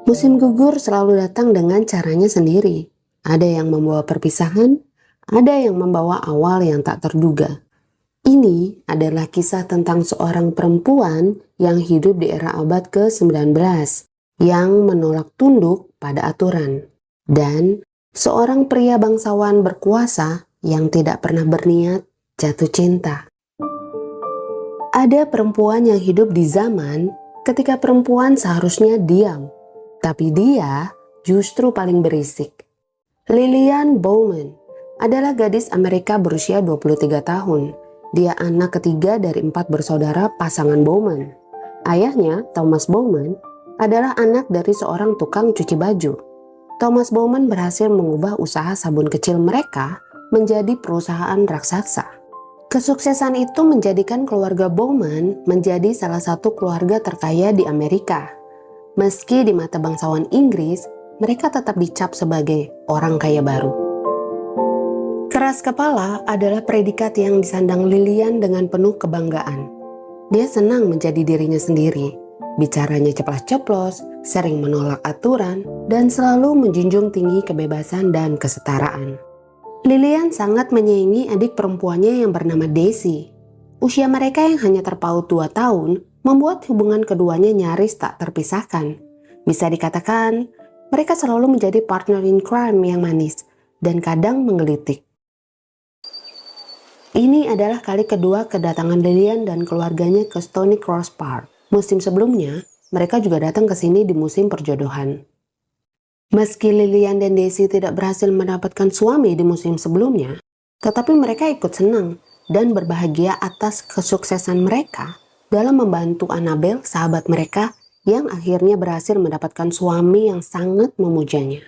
Musim gugur selalu datang dengan caranya sendiri. Ada yang membawa perpisahan, ada yang membawa awal yang tak terduga. Ini adalah kisah tentang seorang perempuan yang hidup di era abad ke-19, yang menolak tunduk pada aturan. Dan seorang pria bangsawan berkuasa yang tidak pernah berniat jatuh cinta. Ada perempuan yang hidup di zaman ketika perempuan seharusnya diam, tapi dia justru paling berisik. Lillian Bowman adalah gadis Amerika berusia 23 tahun. Dia anak ketiga dari 4 bersaudara pasangan Bowman. Ayahnya, Thomas Bowman, adalah anak dari seorang tukang cuci baju. Thomas Bowman berhasil mengubah usaha sabun kecil mereka menjadi perusahaan raksasa. Kesuksesan itu menjadikan keluarga Bowman menjadi salah satu keluarga terkaya di Amerika. Meski di mata bangsawan Inggris, mereka tetap dicap sebagai orang kaya baru. Keras kepala adalah predikat yang disandang Lillian dengan penuh kebanggaan. Dia senang menjadi dirinya sendiri. Bicaranya ceplas-ceplos, sering menolak aturan, dan selalu menjunjung tinggi kebebasan dan kesetaraan. Lillian sangat menyayangi adik perempuannya yang bernama Daisy. Usia mereka yang hanya terpaut 2 tahun membuat hubungan keduanya nyaris tak terpisahkan. Bisa dikatakan, mereka selalu menjadi partner in crime yang manis dan kadang menggelitik. Ini adalah kali kedua kedatangan Lillian dan keluarganya ke Stony Cross Park. Musim sebelumnya, mereka juga datang ke sini di musim perjodohan. Meski Lillian dan Daisy tidak berhasil mendapatkan suami di musim sebelumnya, tetapi mereka ikut senang dan berbahagia atas kesuksesan mereka dalam membantu Annabelle, sahabat mereka, yang akhirnya berhasil mendapatkan suami yang sangat memujanya.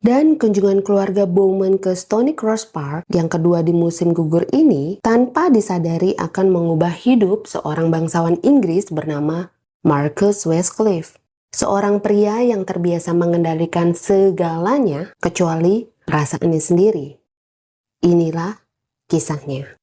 Dan kunjungan keluarga Bowman ke Stony Cross Park yang kedua di musim gugur ini tanpa disadari akan mengubah hidup seorang bangsawan Inggris bernama Marcus Westcliff. Seorang pria yang terbiasa mengendalikan segalanya kecuali perasaannya sendiri. Inilah kisahnya.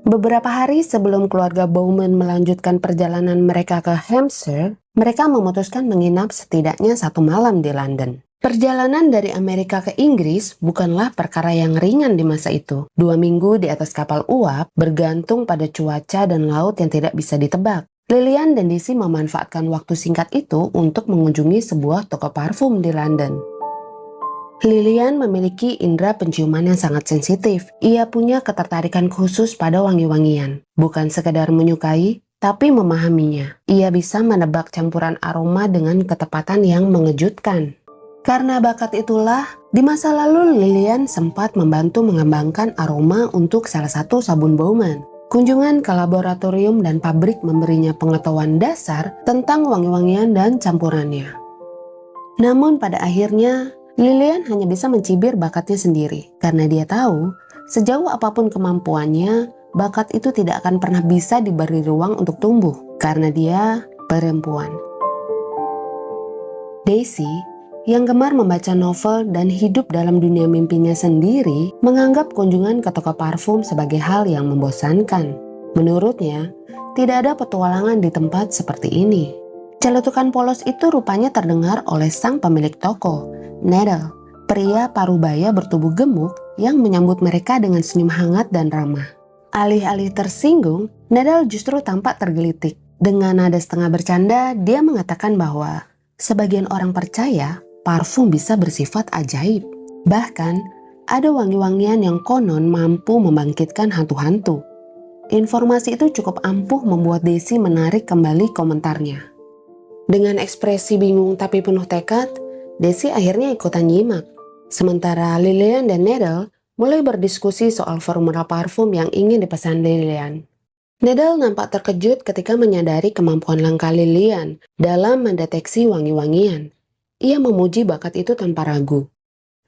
Beberapa hari sebelum keluarga Bowman melanjutkan perjalanan mereka ke Hampshire, mereka memutuskan menginap setidaknya 1 malam di London. Perjalanan dari Amerika ke Inggris bukanlah perkara yang ringan di masa itu. 2 minggu di atas kapal uap bergantung pada cuaca dan laut yang tidak bisa ditebak. Lillian dan Daisy memanfaatkan waktu singkat itu untuk mengunjungi sebuah toko parfum di London. Lillian memiliki indera penciuman yang sangat sensitif. Ia punya ketertarikan khusus pada wangi-wangian. Bukan sekadar menyukai, tapi memahaminya. Ia bisa menebak campuran aroma dengan ketepatan yang mengejutkan. Karena bakat itulah, di masa lalu Lillian sempat membantu mengembangkan aroma untuk salah satu sabun Bowman. Kunjungan ke laboratorium dan pabrik memberinya pengetahuan dasar tentang wangi-wangian dan campurannya. Namun pada akhirnya, Lillian hanya bisa mencibir bakatnya sendiri. Karena dia tahu, sejauh apapun kemampuannya, bakat itu tidak akan pernah bisa diberi ruang untuk tumbuh. Karena dia perempuan. Daisy, yang gemar membaca novel dan hidup dalam dunia mimpinya sendiri, menganggap kunjungan ke toko parfum sebagai hal yang membosankan. Menurutnya, tidak ada petualangan di tempat seperti ini. Celetukan polos itu rupanya terdengar oleh sang pemilik toko, Nedel, pria parubaya bertubuh gemuk yang menyambut mereka dengan senyum hangat dan ramah. Alih-alih tersinggung, Nedel justru tampak tergelitik. Dengan nada setengah bercanda, dia mengatakan bahwa sebagian orang percaya parfum bisa bersifat ajaib. Bahkan, ada wangi-wangian yang konon mampu membangkitkan hantu-hantu. Informasi itu cukup ampuh membuat Daisy menarik kembali komentarnya. Dengan ekspresi bingung tapi penuh tekad, Daisy akhirnya ikutan nyimak. Sementara Lillian dan Nedel mulai berdiskusi soal formula parfum yang ingin dipesan Lillian. Nedel nampak terkejut ketika menyadari kemampuan langka Lillian dalam mendeteksi wangi-wangian. Ia memuji bakat itu tanpa ragu.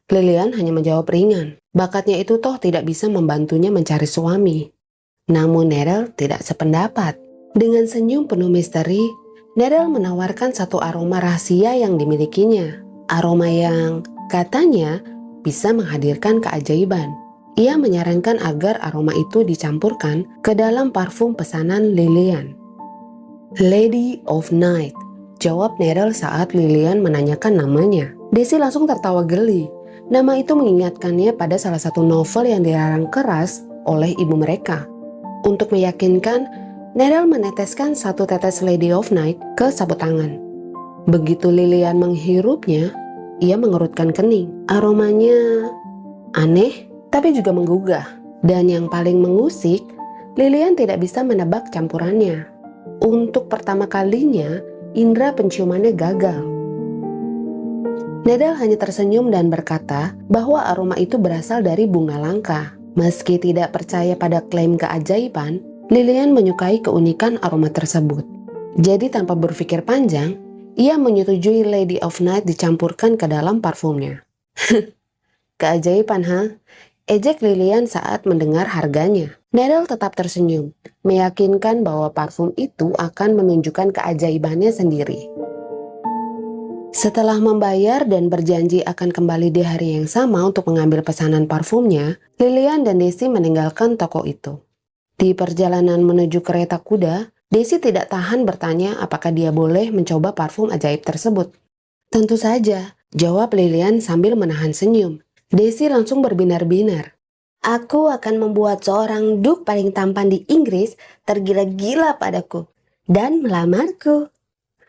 Lillian hanya menjawab ringan. Bakatnya itu toh tidak bisa membantunya mencari suami. Namun Nedel tidak sependapat. Dengan senyum penuh misteri, Nedel menawarkan satu aroma rahasia yang dimilikinya. Aroma yang katanya bisa menghadirkan keajaiban. Ia menyarankan agar aroma itu dicampurkan ke dalam parfum pesanan Lillian. Lady of Night, jawab Needle saat Lillian menanyakan namanya. Daisy langsung tertawa geli. Nama itu mengingatkannya pada salah satu novel yang dilarang keras oleh ibu mereka. Untuk meyakinkan, Needle meneteskan satu tetes Lady of Night ke sabut tangan. Begitu Lillian menghirupnya, ia mengerutkan kening. Aromanya aneh, tapi juga menggugah. Dan yang paling mengusik, Lillian tidak bisa menebak campurannya. Untuk pertama kalinya, indera penciumannya gagal. Needle hanya tersenyum dan berkata bahwa aroma itu berasal dari bunga langka. Meski tidak percaya pada klaim keajaiban, Lillian menyukai keunikan aroma tersebut. Jadi tanpa berpikir panjang, ia menyetujui Lady of Night dicampurkan ke dalam parfumnya. Keajaiban, ha? Ejek Lillian saat mendengar harganya. Needle tetap tersenyum, meyakinkan bahwa parfum itu akan menunjukkan keajaibannya sendiri. Setelah membayar dan berjanji akan kembali di hari yang sama untuk mengambil pesanan parfumnya, Lillian dan Daisy meninggalkan toko itu. Di perjalanan menuju kereta kuda, Daisy tidak tahan bertanya apakah dia boleh mencoba parfum ajaib tersebut. Tentu saja, jawab Lillian sambil menahan senyum. Daisy langsung berbinar-binar. Aku akan membuat seorang duk paling tampan di Inggris tergila-gila padaku dan melamarku,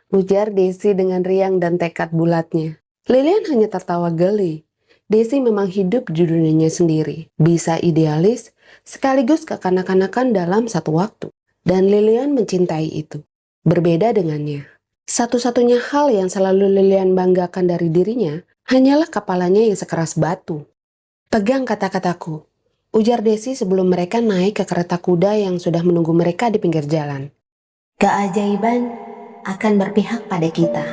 ujar Daisy dengan riang dan tekad bulatnya. Lillian hanya tertawa geli. Daisy memang hidup di dunianya sendiri, bisa idealis sekaligus kekanak-kanakan dalam satu waktu. Dan Lillian mencintai itu. Berbeda dengannya. Satu-satunya hal yang selalu Lillian banggakan dari dirinya hanyalah kepalanya yang sekeras batu. Pegang kata-kataku, ujar Daisy sebelum mereka naik ke kereta kuda yang sudah menunggu mereka di pinggir jalan. Keajaiban akan berpihak pada kita.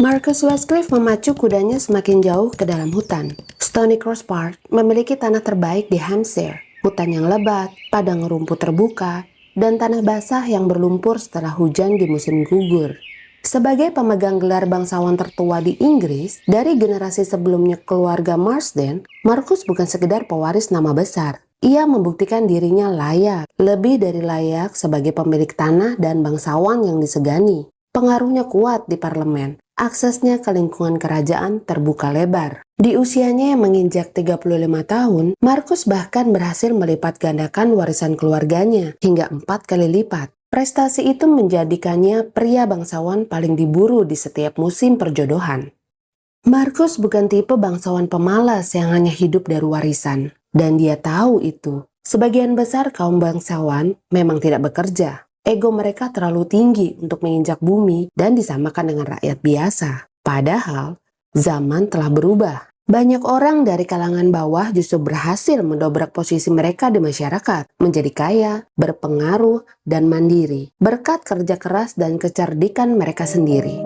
Marcus Westcliff memacu kudanya semakin jauh ke dalam hutan. Stony Cross Park memiliki tanah terbaik di Hampshire. Hutan yang lebat, padang rumput terbuka, dan tanah basah yang berlumpur setelah hujan di musim gugur. Sebagai pemegang gelar bangsawan tertua di Inggris, dari generasi sebelumnya keluarga Marsden, Marcus bukan sekedar pewaris nama besar. Ia membuktikan dirinya layak, lebih dari layak sebagai pemilik tanah dan bangsawan yang disegani. Pengaruhnya kuat di parlemen, aksesnya ke lingkungan kerajaan terbuka lebar. Di usianya yang menginjak 35 tahun, Marcus bahkan berhasil melipat gandakan warisan keluarganya hingga 4 kali lipat. Prestasi itu menjadikannya pria bangsawan paling diburu di setiap musim perjodohan. Marcus bukan tipe bangsawan pemalas yang hanya hidup dari warisan. Dan dia tahu itu. Sebagian besar kaum bangsawan memang tidak bekerja. Ego mereka terlalu tinggi untuk menginjak bumi dan disamakan dengan rakyat biasa. Padahal, zaman telah berubah. Banyak orang dari kalangan bawah justru berhasil mendobrak posisi mereka di masyarakat, menjadi kaya, berpengaruh, dan mandiri, berkat kerja keras dan kecerdikan mereka sendiri.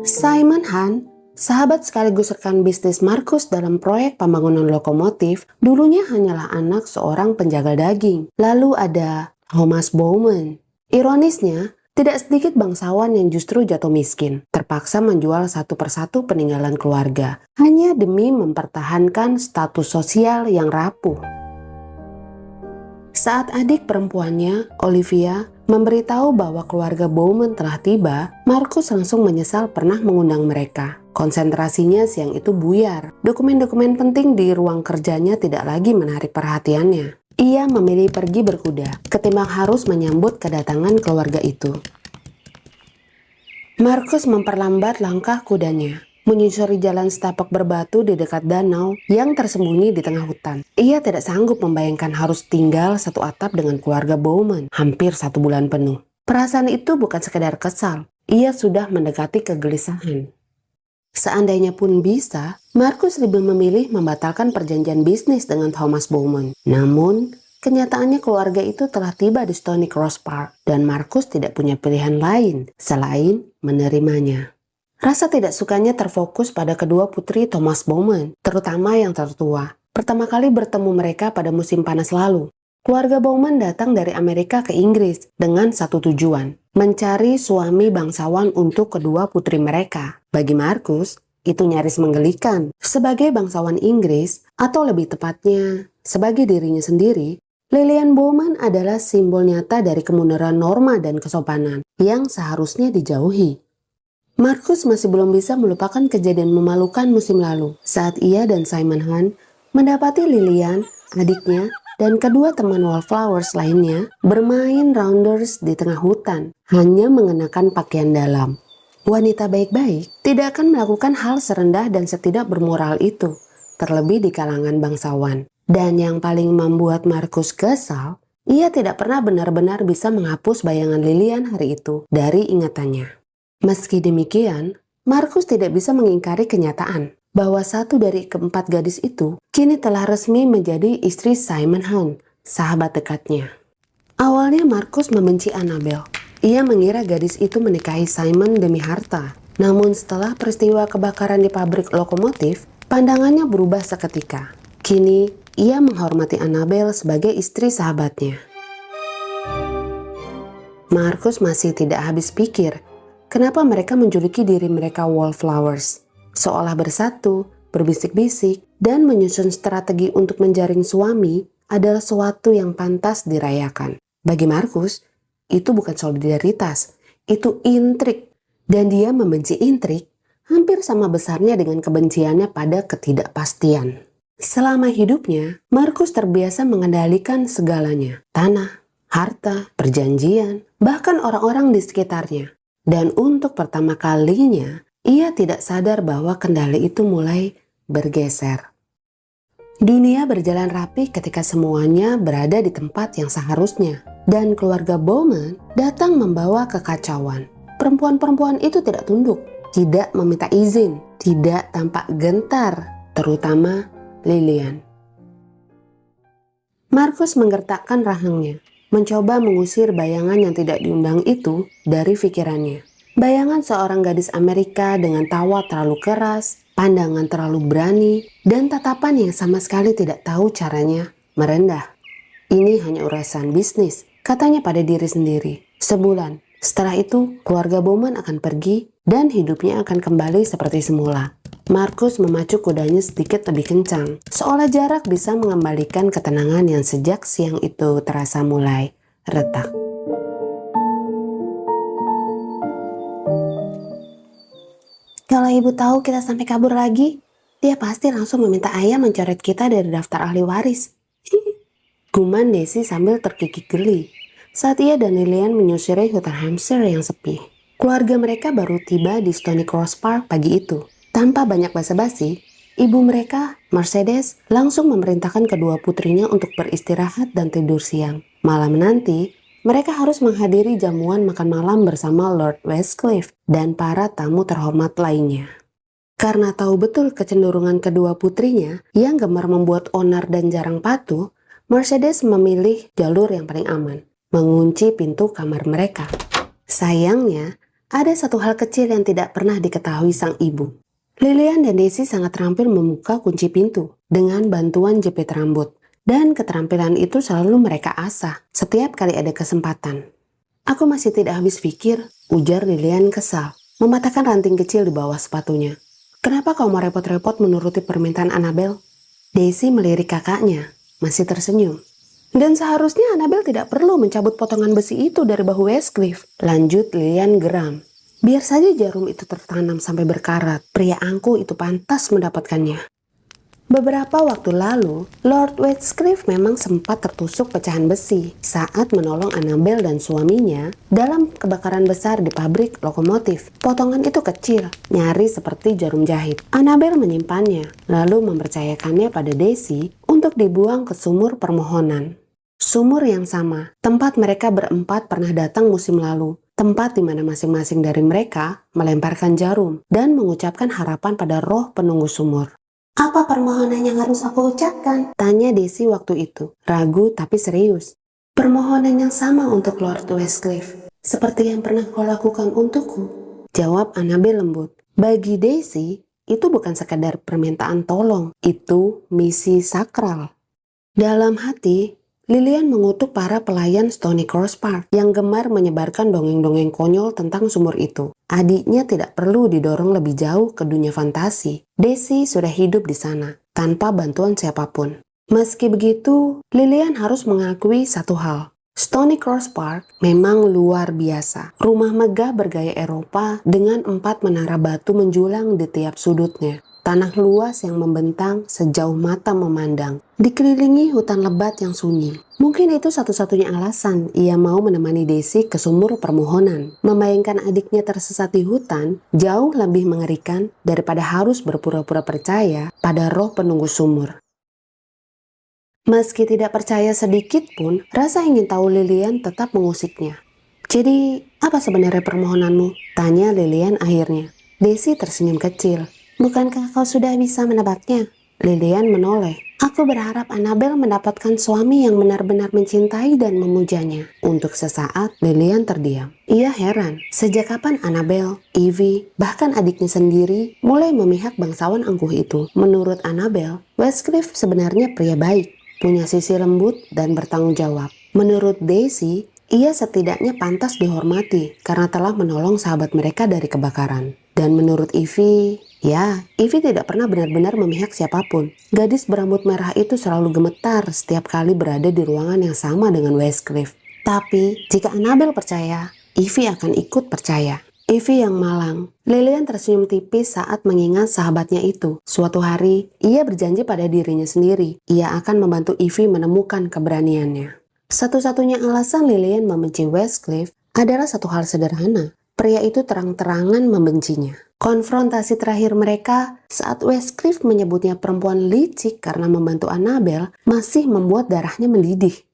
Simon Hunt, sahabat sekaligus rekan bisnis Marcus dalam proyek pembangunan lokomotif, dulunya hanyalah anak seorang penjaga daging. Lalu ada Thomas Bowman. Ironisnya, tidak sedikit bangsawan yang justru jatuh miskin, terpaksa menjual satu persatu peninggalan keluarga, hanya demi mempertahankan status sosial yang rapuh. Saat adik perempuannya, Olivia, memberitahu bahwa keluarga Bowman telah tiba, Marcus langsung menyesal pernah mengundang mereka. Konsentrasinya siang itu buyar. Dokumen-dokumen penting di ruang kerjanya tidak lagi menarik perhatiannya. Ia memilih pergi berkuda, ketimbang harus menyambut kedatangan keluarga itu. Marcus memperlambat langkah kudanya, menyusuri jalan setapak berbatu di dekat danau yang tersembunyi di tengah hutan. Ia tidak sanggup membayangkan harus tinggal satu atap dengan keluarga Bowman hampir 1 bulan penuh. Perasaan itu bukan sekedar kesal, ia sudah mendekati kegelisahan. Seandainya pun bisa, Marcus lebih memilih membatalkan perjanjian bisnis dengan Thomas Bowman. Namun, kenyataannya keluarga itu telah tiba di Stony Cross Park dan Marcus tidak punya pilihan lain selain menerimanya. Rasa tidak sukanya terfokus pada kedua putri Thomas Bowman, terutama yang tertua. Pertama kali bertemu mereka pada musim panas lalu. Keluarga Bowman datang dari Amerika ke Inggris dengan satu tujuan, mencari suami bangsawan untuk kedua putri mereka. Bagi Marcus, Itu nyaris menggelikan. Sebagai bangsawan Inggris, atau lebih tepatnya sebagai dirinya sendiri, Lillian Bowman adalah simbol nyata dari kemunduran norma dan kesopanan yang seharusnya dijauhi. Marcus masih belum bisa melupakan kejadian memalukan musim lalu saat ia dan Simon Hunt mendapati Lillian, adiknya, dan kedua teman Wallflowers lainnya bermain rounders di tengah hutan, hanya mengenakan pakaian dalam. Wanita baik-baik tidak akan melakukan hal serendah dan setidak bermoral itu, terlebih di kalangan bangsawan. Dan yang paling membuat Marcus kesal, ia tidak pernah benar-benar bisa menghapus bayangan Lillian hari itu dari ingatannya. Meski demikian, Marcus tidak bisa mengingkari kenyataan bahwa satu dari keempat gadis itu kini telah resmi menjadi istri Simon Hunt, sahabat dekatnya. Awalnya Marcus membenci Annabel. Ia mengira gadis itu menikahi Simon demi harta. Namun setelah peristiwa kebakaran di pabrik lokomotif, pandangannya berubah seketika. Kini, ia menghormati Annabel sebagai istri sahabatnya. Marcus masih tidak habis pikir, kenapa mereka menjuluki diri mereka Wallflowers. Seolah bersatu, berbisik-bisik, dan menyusun strategi untuk menjaring suami adalah sesuatu yang pantas dirayakan. Bagi Marcus, itu bukan solidaritas, itu intrik. Dan dia membenci intrik hampir sama besarnya dengan kebenciannya pada ketidakpastian. Selama hidupnya, Marcus terbiasa mengendalikan segalanya. Tanah, harta, perjanjian, bahkan orang-orang di sekitarnya. Dan untuk pertama kalinya, ia tidak sadar bahwa kendali itu mulai bergeser. Dunia berjalan rapi ketika semuanya berada di tempat yang seharusnya. Dan keluarga Bowman datang membawa kekacauan. Perempuan-perempuan itu tidak tunduk, tidak meminta izin, tidak tampak gentar, terutama Lillian. Marcus menggertakkan rahangnya, mencoba mengusir bayangan yang tidak diundang itu dari pikirannya. Bayangan seorang gadis Amerika dengan tawa terlalu keras, pandangan terlalu berani, dan tatapan yang sama sekali tidak tahu caranya merendah. Ini hanya urusan bisnis, katanya pada diri sendiri. Sebulan setelah itu, keluarga Bowman akan pergi dan hidupnya akan kembali seperti semula. Marcus memacu kudanya sedikit lebih kencang, seolah jarak bisa mengembalikan ketenangan yang sejak siang itu terasa mulai retak. Kalau ibu tahu kita sampai kabur lagi, dia pasti langsung meminta ayah mencoret kita dari daftar ahli waris. Guman Daisy sambil terkikik geli saat ia dan Lillian menyusuri hutan Hampshire yang sepi. Keluarga mereka baru tiba di Stony Cross Park pagi itu. Tanpa banyak basa-basi, ibu mereka, Mercedes, langsung memerintahkan kedua putrinya untuk beristirahat dan tidur siang. Malam nanti, mereka harus menghadiri jamuan makan malam bersama Lord Westcliff dan para tamu terhormat lainnya. Karena tahu betul kecenderungan kedua putrinya yang gemar membuat onar dan jarang patuh, Mercedes memilih jalur yang paling aman, mengunci pintu kamar mereka. Sayangnya, ada satu hal kecil yang tidak pernah diketahui sang ibu. Lillian dan Daisy sangat terampil membuka kunci pintu dengan bantuan jepit rambut. Dan keterampilan itu selalu mereka asah setiap kali ada kesempatan. Aku masih tidak habis pikir, ujar Lillian kesal, mematahkan ranting kecil di bawah sepatunya. Kenapa kau mau repot-repot menuruti permintaan Annabel? Daisy melirik kakaknya, masih tersenyum. Dan seharusnya Annabel tidak perlu mencabut potongan besi itu dari bahu Westcliff, lanjut Lillian geram. Biar saja jarum itu tertanam sampai berkarat, pria angkuh itu pantas mendapatkannya. Beberapa waktu lalu, Lord Westcliff memang sempat tertusuk pecahan besi saat menolong Annabel dan suaminya dalam kebakaran besar di pabrik lokomotif. Potongan itu kecil, nyaris seperti jarum jahit. Annabel menyimpannya, lalu mempercayakannya pada Daisy untuk dibuang ke sumur permohonan. Sumur yang sama, tempat mereka berempat pernah datang musim lalu. Tempat di mana masing-masing dari mereka melemparkan jarum dan mengucapkan harapan pada roh penunggu sumur. Apa permohonan yang harus aku ucapkan? Tanya Daisy waktu itu, ragu tapi serius. Permohonan yang sama untuk Lord Westcliff, seperti yang pernah kau lakukan untukku. Jawab Annabel lembut. Bagi Daisy, itu bukan sekadar permintaan tolong, itu misi sakral. Dalam hati, Lilian mengutuk para pelayan Stony Cross Park yang gemar menyebarkan dongeng-dongeng konyol tentang sumur itu. Adiknya tidak perlu didorong lebih jauh ke dunia fantasi. Daisy sudah hidup di sana, tanpa bantuan siapapun. Meski begitu, Lilian harus mengakui satu hal. Stony Cross Park memang luar biasa. Rumah megah bergaya Eropa dengan 4 menara batu menjulang di tiap sudutnya. Tanah luas yang membentang sejauh mata memandang, dikelilingi hutan lebat yang sunyi. Mungkin itu satu-satunya alasan ia mau menemani Daisy ke sumur permohonan. Membayangkan adiknya tersesat di hutan jauh lebih mengerikan daripada harus berpura-pura percaya pada roh penunggu sumur. Meski tidak percaya sedikit pun, rasa ingin tahu Lilian tetap mengusiknya. "Jadi, apa sebenarnya permohonanmu?" tanya Lilian akhirnya. Daisy tersenyum kecil. "Bukankah kau sudah bisa menebaknya?" Lilian menoleh. "Aku berharap Annabel mendapatkan suami yang benar-benar mencintai dan memujanya." Untuk sesaat, Lilian terdiam. Ia heran, sejak kapan Annabel, Evie, bahkan adiknya sendiri mulai memihak bangsawan angkuh itu. Menurut Annabel, Westcliff sebenarnya pria baik, punya sisi lembut dan bertanggung jawab. Menurut Daisy, ia setidaknya pantas dihormati karena telah menolong sahabat mereka dari kebakaran. Dan menurut Evie, Evie tidak pernah benar-benar memihak siapapun. Gadis berambut merah itu selalu gemetar setiap kali berada di ruangan yang sama dengan Westcliff. Tapi, jika Annabel percaya, Evie akan ikut percaya. Evie yang malang. Lilian tersenyum tipis saat mengingat sahabatnya itu. Suatu hari, ia berjanji pada dirinya sendiri, ia akan membantu Evie menemukan keberaniannya. Satu-satunya alasan Lilian membenci Westcliff adalah satu hal sederhana. Pria itu terang-terangan membencinya. Konfrontasi terakhir mereka saat Westcliff menyebutnya perempuan licik karena membantu Annabel masih membuat darahnya mendidih.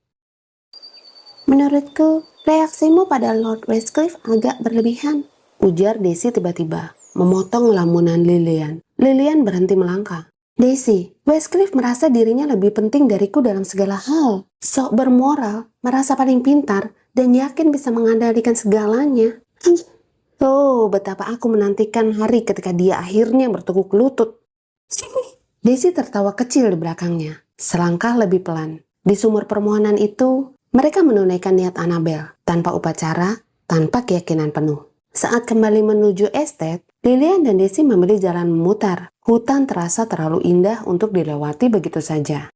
"Menurutku, reaksimu pada Lord Westcliff agak berlebihan," ujar Daisy tiba-tiba, memotong lamunan Lilian. Lilian berhenti melangkah. "Daisy, Westcliff merasa dirinya lebih penting dariku dalam segala hal. Sok bermoral, merasa paling pintar, dan yakin bisa mengendalikan segalanya. Oh, betapa aku menantikan hari ketika dia akhirnya bertekuk lutut." Daisy tertawa kecil di belakangnya, selangkah lebih pelan. Di sumur permohonan itu, mereka menunaikan niat Annabel, tanpa upacara, tanpa keyakinan penuh. Saat kembali menuju estate, Lilian dan Daisy memilih jalan memutar. Hutan terasa terlalu indah untuk dilewati begitu saja.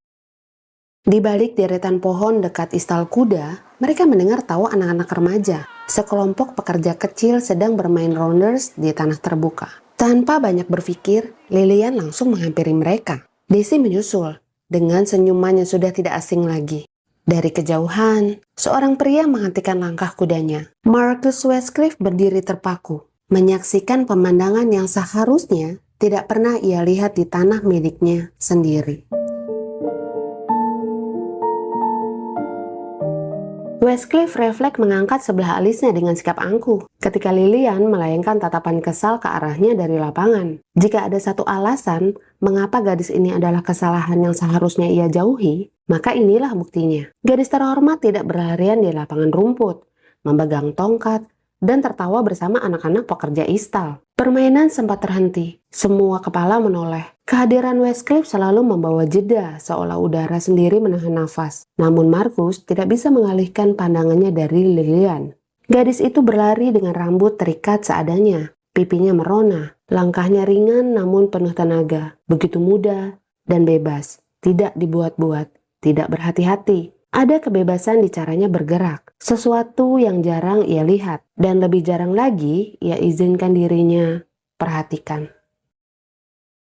Di balik deretan pohon dekat istal kuda, mereka mendengar tawa anak-anak remaja. Sekelompok pekerja kecil sedang bermain rounders di tanah terbuka. Tanpa banyak berpikir, Lilian langsung menghampiri mereka. Daisy menyusul, dengan senyuman yang sudah tidak asing lagi. Dari kejauhan, seorang pria menghentikan langkah kudanya. Marcus Westcliff berdiri terpaku, menyaksikan pemandangan yang seharusnya tidak pernah ia lihat di tanah miliknya sendiri. Westcliff refleks mengangkat sebelah alisnya dengan sikap angkuh ketika Lilian melayangkan tatapan kesal ke arahnya dari lapangan. Jika ada satu alasan mengapa gadis ini adalah kesalahan yang seharusnya ia jauhi, maka inilah buktinya. Gadis terhormat tidak berlarian di lapangan rumput, memegang tongkat, dan tertawa bersama anak-anak pekerja istal. Permainan sempat terhenti. Semua kepala menoleh. Kehadiran Westcliff selalu membawa jeda, seolah udara sendiri menahan nafas. Namun Marcus tidak bisa mengalihkan pandangannya dari Lilian. Gadis itu berlari dengan rambut terikat seadanya. Pipinya merona, langkahnya ringan namun penuh tenaga. Begitu mudah dan bebas, tidak dibuat-buat, tidak berhati-hati. Ada kebebasan di caranya bergerak, sesuatu yang jarang ia lihat, dan lebih jarang lagi ia izinkan dirinya perhatikan.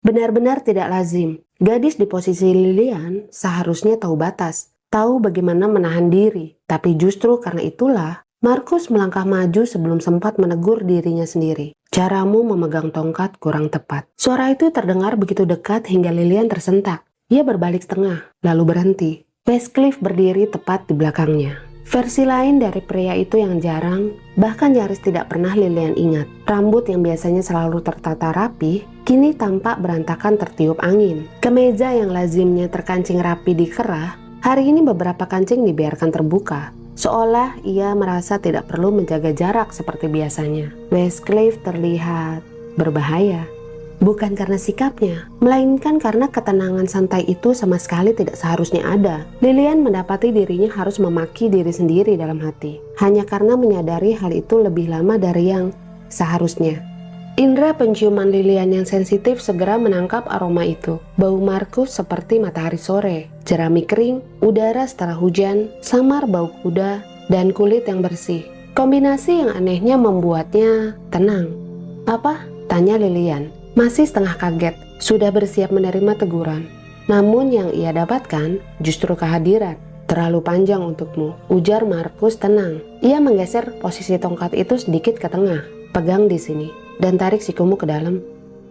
Benar-benar tidak lazim, gadis di posisi Lilian seharusnya tahu batas, tahu bagaimana menahan diri. Tapi justru karena itulah, Marcus melangkah maju sebelum sempat menegur dirinya sendiri. "Caramu memegang tongkat kurang tepat." Suara itu terdengar begitu dekat hingga Lilian tersentak. Ia berbalik setengah, lalu berhenti. Westcliff berdiri tepat di belakangnya. Versi lain dari pria itu yang jarang, bahkan nyaris tidak pernah Lilian ingat. Rambut yang biasanya selalu tertata rapi, kini tampak berantakan tertiup angin. Kemeja yang lazimnya terkancing rapi di kerah, hari ini beberapa kancing dibiarkan terbuka. Seolah ia merasa tidak perlu menjaga jarak seperti biasanya. Westcliff terlihat berbahaya. Bukan karena sikapnya, melainkan karena ketenangan santai itu sama sekali tidak seharusnya ada. Lilian mendapati dirinya harus memaki diri sendiri dalam hati, hanya karena menyadari hal itu lebih lama dari yang seharusnya. Indra penciuman Lilian yang sensitif segera menangkap aroma itu. Bau Markus seperti matahari sore, jerami kering, udara setelah hujan, samar bau kuda, dan kulit yang bersih. Kombinasi yang anehnya membuatnya tenang. "Apa?" tanya Lilian, masih setengah kaget, sudah bersiap menerima teguran. Namun yang ia dapatkan justru kehadiran. "Terlalu panjang untukmu," ujar Markus tenang. Ia menggeser posisi tongkat itu sedikit ke tengah. "Pegang di sini dan tarik sikumu ke dalam."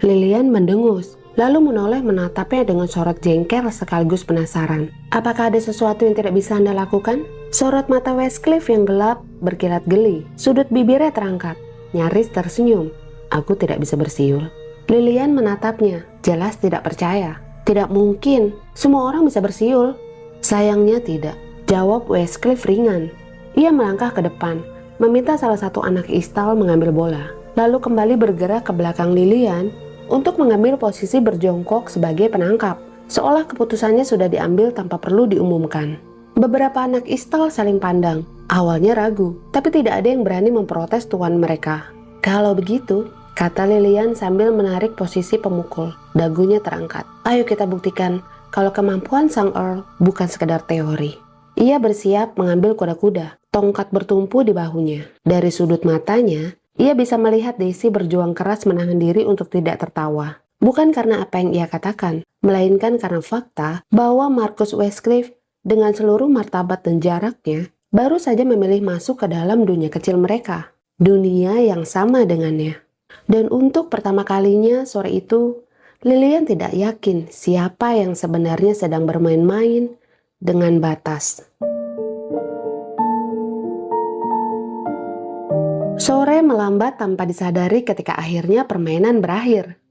Lilian mendengus, lalu menoleh menatapnya dengan sorot jengkel sekaligus penasaran. "Apakah ada sesuatu yang tidak bisa Anda lakukan?" Sorot mata Westcliff yang gelap berkilat geli. Sudut bibirnya terangkat, nyaris tersenyum. "Aku tidak bisa bersiul." Lilian menatapnya, jelas tidak percaya. "Tidak mungkin, semua orang bisa bersiul." "Sayangnya tidak," jawab Westcliff ringan. Ia melangkah ke depan, meminta salah satu anak istal mengambil bola, lalu kembali bergerak ke belakang Lilian untuk mengambil posisi berjongkok sebagai penangkap, seolah keputusannya sudah diambil tanpa perlu diumumkan. Beberapa anak istal saling pandang, awalnya ragu, tapi tidak ada yang berani memprotes tuan mereka. "Kalau begitu," kata Lilian sambil menarik posisi pemukul, dagunya terangkat, "ayo kita buktikan kalau kemampuan sang Earl bukan sekedar teori." Ia bersiap mengambil kuda-kuda, tongkat bertumpu di bahunya. Dari sudut matanya, ia bisa melihat Daisy berjuang keras menahan diri untuk tidak tertawa. Bukan karena apa yang ia katakan, melainkan karena fakta bahwa Markus Westcliff dengan seluruh martabat dan jaraknya baru saja memilih masuk ke dalam dunia kecil mereka, dunia yang sama dengannya. Dan untuk pertama kalinya sore itu, Lilian tidak yakin siapa yang sebenarnya sedang bermain-main dengan batas. Sore melambat tanpa disadari ketika akhirnya permainan berakhir.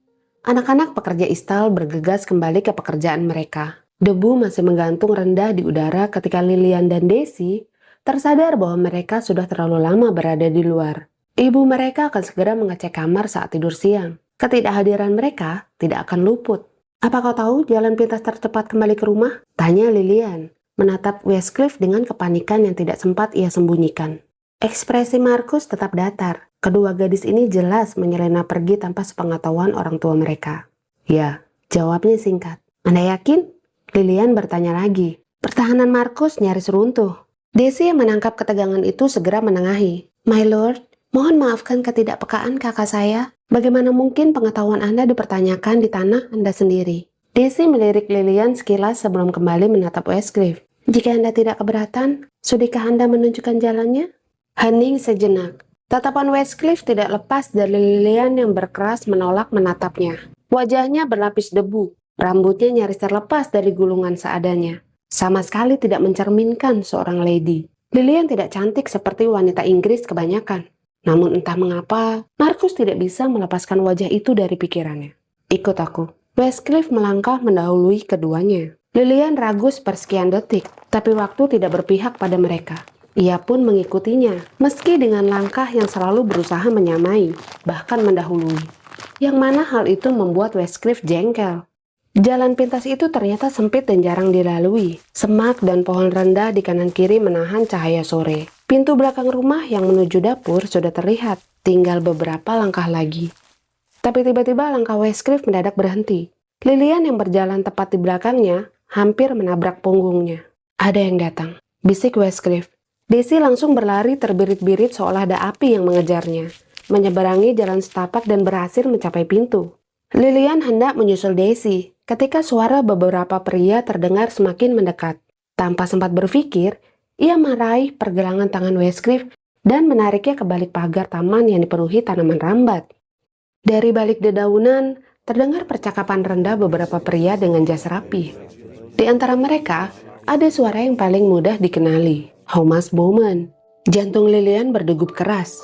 Anak-anak pekerja istal bergegas kembali ke pekerjaan mereka. Debu masih menggantung rendah di udara ketika Lilian dan Daisy tersadar bahwa mereka sudah terlalu lama berada di luar. Ibu mereka akan segera mengecek kamar saat tidur siang. Ketidakhadiran mereka tidak akan luput. "Apa kau tahu jalan pintas tercepat kembali ke rumah?" tanya Lilian, menatap Westcliff dengan kepanikan yang tidak sempat ia sembunyikan. Ekspresi Markus tetap datar. Kedua gadis ini jelas menyelinap pergi tanpa sepengetahuan orang tua mereka. "Ya," jawabnya singkat. "Anda yakin?" Lilian bertanya lagi. Pertahanan Markus nyaris runtuh. Daisy yang menangkap ketegangan itu segera menengahi. "My lord, mohon maafkan ketidakpekaan kakak saya. Bagaimana mungkin pengetahuan Anda dipertanyakan di tanah Anda sendiri?" Daisy melirik Lilian sekilas sebelum kembali menatap Westcliff. "Jika Anda tidak keberatan, sudikah Anda menunjukkan jalannya?" Hening sejenak. Tatapan Westcliff tidak lepas dari Lilian yang berkeras menolak menatapnya. Wajahnya berlapis debu. Rambutnya nyaris terlepas dari gulungan seadanya. Sama sekali tidak mencerminkan seorang lady. Lilian tidak cantik seperti wanita Inggris kebanyakan. Namun entah mengapa, Markus tidak bisa melepaskan wajah itu dari pikirannya. "Ikut aku." Westcliff melangkah mendahului keduanya. Lilian ragu sepersekian detik, tapi waktu tidak berpihak pada mereka. Ia pun mengikutinya, meski dengan langkah yang selalu berusaha menyamai, bahkan mendahului. Yang mana hal itu membuat Westcliff jengkel. Jalan pintas itu ternyata sempit dan jarang dilalui. Semak dan pohon rendah di kanan kiri menahan cahaya sore. Pintu belakang rumah yang menuju dapur sudah terlihat, tinggal beberapa langkah lagi. Tapi tiba-tiba langkah Westcliff mendadak berhenti. Lilian yang berjalan tepat di belakangnya hampir menabrak punggungnya. "Ada yang datang," bisik Westcliff. Daisy langsung berlari terbirit-birit seolah ada api yang mengejarnya, menyeberangi jalan setapak dan berhasil mencapai pintu. Lilian hendak menyusul Daisy ketika suara beberapa pria terdengar semakin mendekat. Tanpa sempat berpikir, ia meraih pergelangan tangan Westcliff dan menariknya ke balik pagar taman yang dipenuhi tanaman rambat. Dari balik dedaunan, terdengar percakapan rendah beberapa pria dengan jas rapi. Di antara mereka, ada suara yang paling mudah dikenali, Thomas Bowman. Jantung Lilian berdegup keras.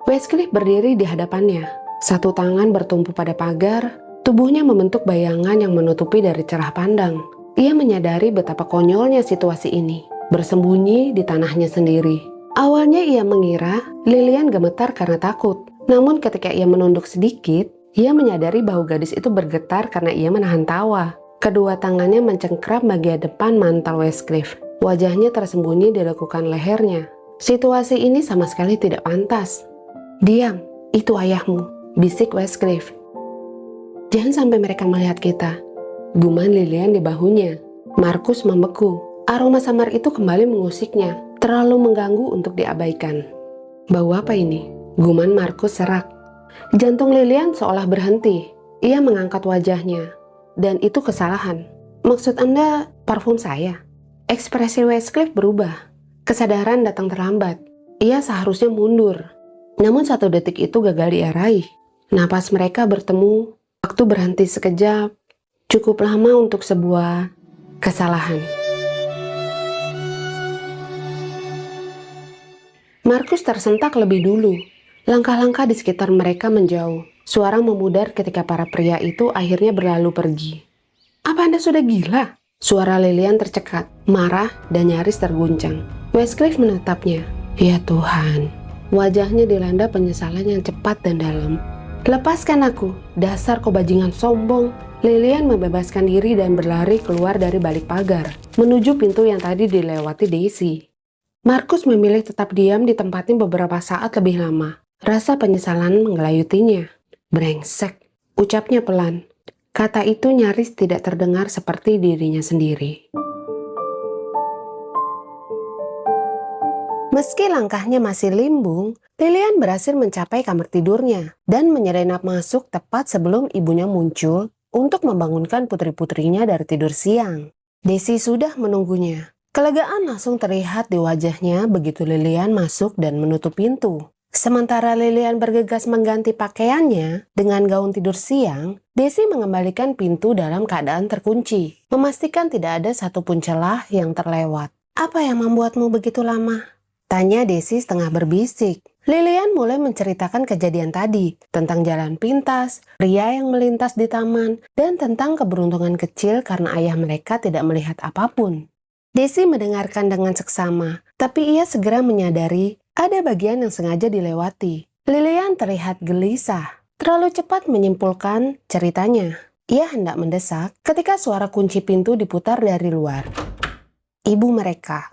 Westcliff berdiri di hadapannya. Satu tangan bertumpu pada pagar, tubuhnya membentuk bayangan yang menutupi dari cerah pandang. Ia menyadari betapa konyolnya situasi ini, bersembunyi di tanahnya sendiri. Awalnya ia mengira Lilian gemetar karena takut, namun ketika ia menunduk sedikit, Ia menyadari bahwa gadis itu bergetar karena ia menahan tawa. Kedua tangannya mencengkram bagian depan mantel Westcliff. Wajahnya tersembunyi di lekukan lehernya. Situasi ini sama sekali tidak pantas. "Diam, itu ayahmu," bisik Westcliff. "Jangan sampai mereka melihat kita," guman Lilian di bahunya. Markus membeku. Aroma samar itu kembali mengusiknya, terlalu mengganggu untuk diabaikan. "Bau apa ini?" guman Markus serak. Jantung Lilian seolah berhenti. Ia mengangkat wajahnya. "Dan itu kesalahan." "Maksud Anda parfum saya?" Ekspresi Westcliff berubah. Kesadaran datang terlambat. Ia seharusnya mundur. Namun 1 detik itu gagal ia raih. Napas mereka bertemu. Waktu berhenti sekejap. Cukup lama untuk sebuah kesalahan. Markus tersentak lebih dulu. Langkah-langkah di sekitar mereka menjauh. Suara memudar ketika para pria itu akhirnya berlalu pergi. "Apa Anda sudah gila?" Suara Lilian tercekat, marah dan nyaris terguncang. Westcliff menatapnya. "Ya Tuhan." Wajahnya dilanda penyesalan yang cepat dan dalam. "Lepaskan aku, dasar kau bajingan sombong." Lilian membebaskan diri dan berlari keluar dari balik pagar, menuju pintu yang tadi dilewati Daisy. Markus memilih tetap diam di tempatnya beberapa saat lebih lama. Rasa penyesalan menggelayutinya. "Brengsek," ucapnya pelan. Kata itu nyaris tidak terdengar seperti dirinya sendiri. Meski langkahnya masih limbung, Lilian berhasil mencapai kamar tidurnya dan menyelinap masuk tepat sebelum ibunya muncul untuk membangunkan putri-putrinya dari tidur siang. Daisy sudah menunggunya. Kelegaan langsung terlihat di wajahnya begitu Lilian masuk dan menutup pintu. Sementara Lilian bergegas mengganti pakaiannya dengan gaun tidur siang, Daisy mengembalikan pintu dalam keadaan terkunci, memastikan tidak ada satupun celah yang terlewat. "Apa yang membuatmu begitu lama?" tanya Daisy setengah berbisik. Lilian mulai menceritakan kejadian tadi, tentang jalan pintas, pria yang melintas di taman, dan tentang keberuntungan kecil karena ayah mereka tidak melihat apapun. Daisy mendengarkan dengan seksama, tapi ia segera menyadari ada bagian yang sengaja dilewati. Lilian terlihat gelisah, terlalu cepat menyimpulkan ceritanya. Ia hendak mendesak ketika suara kunci pintu diputar dari luar. Ibu mereka.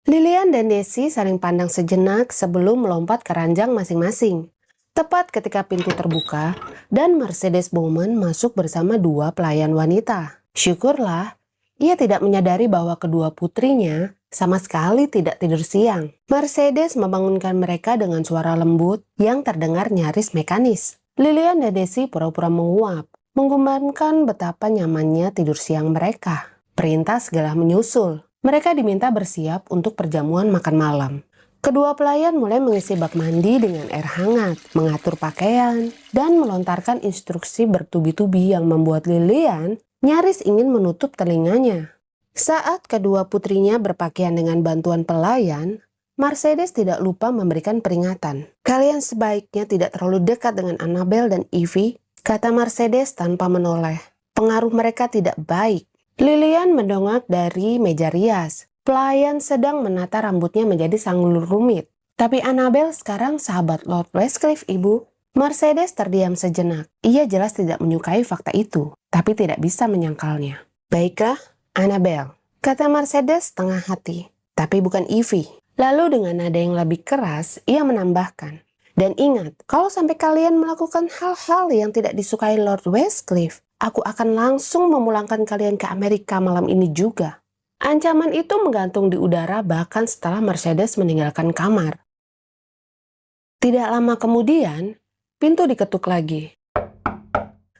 Lilian dan Daisy saling pandang sejenak sebelum melompat ke ranjang masing-masing. Tepat ketika pintu terbuka dan Mercedes Bowman masuk bersama 2 pelayan wanita. Syukurlah, ia tidak menyadari bahwa kedua putrinya sama sekali tidak tidur siang. Mercedes membangunkan mereka dengan suara lembut yang terdengar nyaris mekanis. Lilian dan Daisy pura-pura menguap, menggumamkan betapa nyamannya tidur siang mereka. Perintah segera menyusul. Mereka diminta bersiap untuk perjamuan makan malam. Kedua pelayan mulai mengisi bak mandi dengan air hangat, mengatur pakaian, dan melontarkan instruksi bertubi-tubi yang membuat Lilian nyaris ingin menutup telinganya. Saat kedua putrinya berpakaian dengan bantuan pelayan, Mercedes tidak lupa memberikan peringatan. "Kalian sebaiknya tidak terlalu dekat dengan Annabel dan Evie," kata Mercedes tanpa menoleh. "Pengaruh mereka tidak baik." Lilian mendongak dari meja rias. Pelayan sedang menata rambutnya menjadi sanggul rumit. "Tapi Annabel sekarang sahabat Lord Westcliff, Ibu." Mercedes terdiam sejenak. Ia jelas tidak menyukai fakta itu, tapi tidak bisa menyangkalnya. "Baiklah, Annabel," kata Mercedes setengah hati, "tapi bukan Evie." Lalu dengan nada yang lebih keras, ia menambahkan, "Dan ingat, kalau sampai kalian melakukan hal-hal yang tidak disukai Lord Westcliff, aku akan langsung memulangkan kalian ke Amerika malam ini juga." Ancaman itu menggantung di udara bahkan setelah Mercedes meninggalkan kamar. Tidak lama kemudian, pintu diketuk lagi.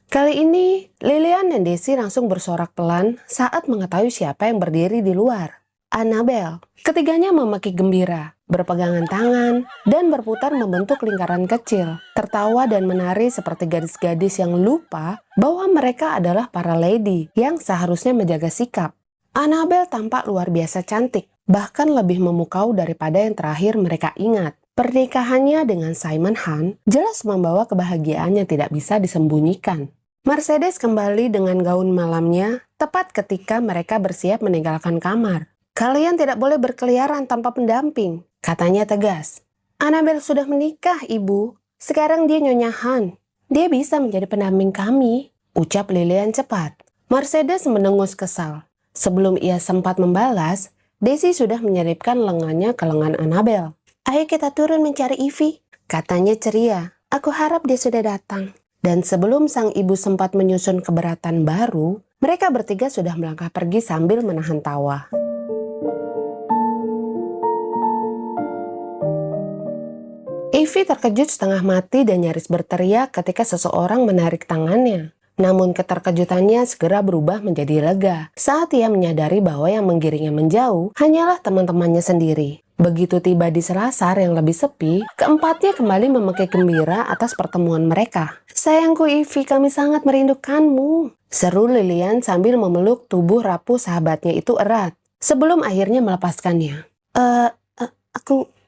Kali ini, Lilian dan Daisy langsung bersorak pelan saat mengetahui siapa yang berdiri di luar. Annabel. Ketiganya memaki gembira, berpegangan tangan, dan berputar membentuk lingkaran kecil, tertawa dan menari seperti gadis-gadis yang lupa bahwa mereka adalah para lady yang seharusnya menjaga sikap. Annabel tampak luar biasa cantik, bahkan lebih memukau daripada yang terakhir mereka ingat. Pernikahannya dengan Simon Hunt jelas membawa kebahagiaan yang tidak bisa disembunyikan. Mercedes kembali dengan gaun malamnya tepat ketika mereka bersiap meninggalkan kamar. "Kalian tidak boleh berkeliaran tanpa pendamping," katanya tegas. "Annabel sudah menikah, Ibu. Sekarang dia Nyonya Hunt." Dia bisa menjadi pendamping kami, ucap Lilian cepat. Mercedes mendengus kesal. Sebelum ia sempat membalas, Daisy sudah menyelipkan lengannya ke lengan Annabel. Ayo kita turun mencari Ivy, katanya ceria. Aku harap dia sudah datang. Dan sebelum sang ibu sempat menyusun keberatan baru, mereka bertiga sudah melangkah pergi sambil menahan tawa. Ivy terkejut setengah mati dan nyaris berteriak ketika seseorang menarik tangannya. Namun keterkejutannya segera berubah menjadi lega saat ia menyadari bahwa yang menggiringnya menjauh hanyalah teman-temannya sendiri. Begitu tiba di selasar yang lebih sepi, keempatnya kembali memakai gembira atas pertemuan mereka. Sayangku Ivy, kami sangat merindukanmu, seru Lilian sambil memeluk tubuh rapuh sahabatnya itu erat, sebelum akhirnya melepaskannya.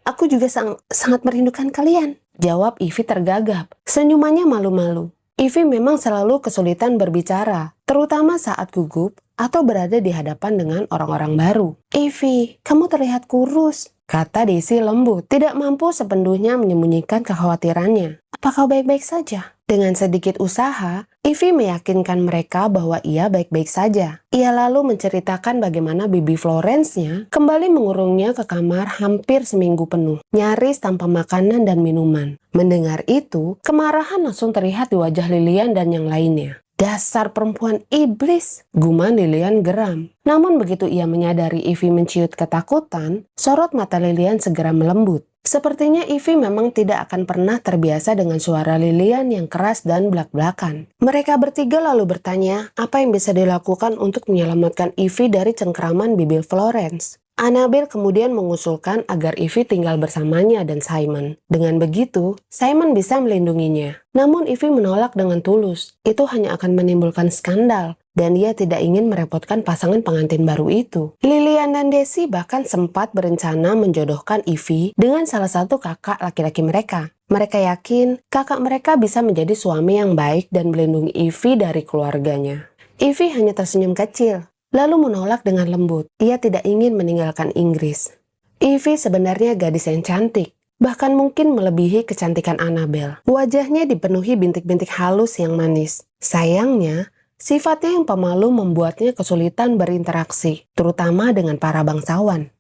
Aku juga sangat merindukan kalian, jawab Ivy tergagap, senyumannya malu-malu. Ivy memang selalu kesulitan berbicara, terutama saat gugup atau berada di hadapan dengan orang-orang baru. Ivy, kamu terlihat kurus, kata Daisy lembut, tidak mampu sepenuhnya menyembunyikan kekhawatirannya. Apa kau baik-baik saja? Dengan sedikit usaha, Ivy meyakinkan mereka bahwa ia baik-baik saja. Ia lalu menceritakan bagaimana bibi Florence-nya kembali mengurungnya ke kamar hampir seminggu penuh, nyaris tanpa makanan dan minuman. Mendengar itu, kemarahan langsung terlihat di wajah Lilian dan yang lainnya. Dasar perempuan iblis, gumam Lilian geram. Namun begitu ia menyadari Ivy menciut ketakutan, sorot mata Lilian segera melembut. Sepertinya Ivy memang tidak akan pernah terbiasa dengan suara Lilian yang keras dan belak-belakan. Mereka bertiga lalu bertanya apa yang bisa dilakukan untuk menyelamatkan Ivy dari cengkeraman bibi Florence. Annabel kemudian mengusulkan agar Ivy tinggal bersamanya dan Simon. Dengan begitu, Simon bisa melindunginya. Namun Ivy menolak dengan tulus. Itu hanya akan menimbulkan skandal. Dan ia tidak ingin merepotkan pasangan pengantin baru itu. Lilian dan Daisy bahkan sempat berencana menjodohkan Ivy dengan salah satu kakak laki-laki mereka. Mereka yakin kakak mereka bisa menjadi suami yang baik dan melindungi Ivy dari keluarganya. Ivy hanya tersenyum kecil, lalu menolak dengan lembut. Ia tidak ingin meninggalkan Inggris. Ivy sebenarnya gadis yang cantik, bahkan mungkin melebihi kecantikan Annabel. Wajahnya dipenuhi bintik-bintik halus yang manis. Sayangnya, sifatnya yang pemalu membuatnya kesulitan berinteraksi, terutama dengan para bangsawan.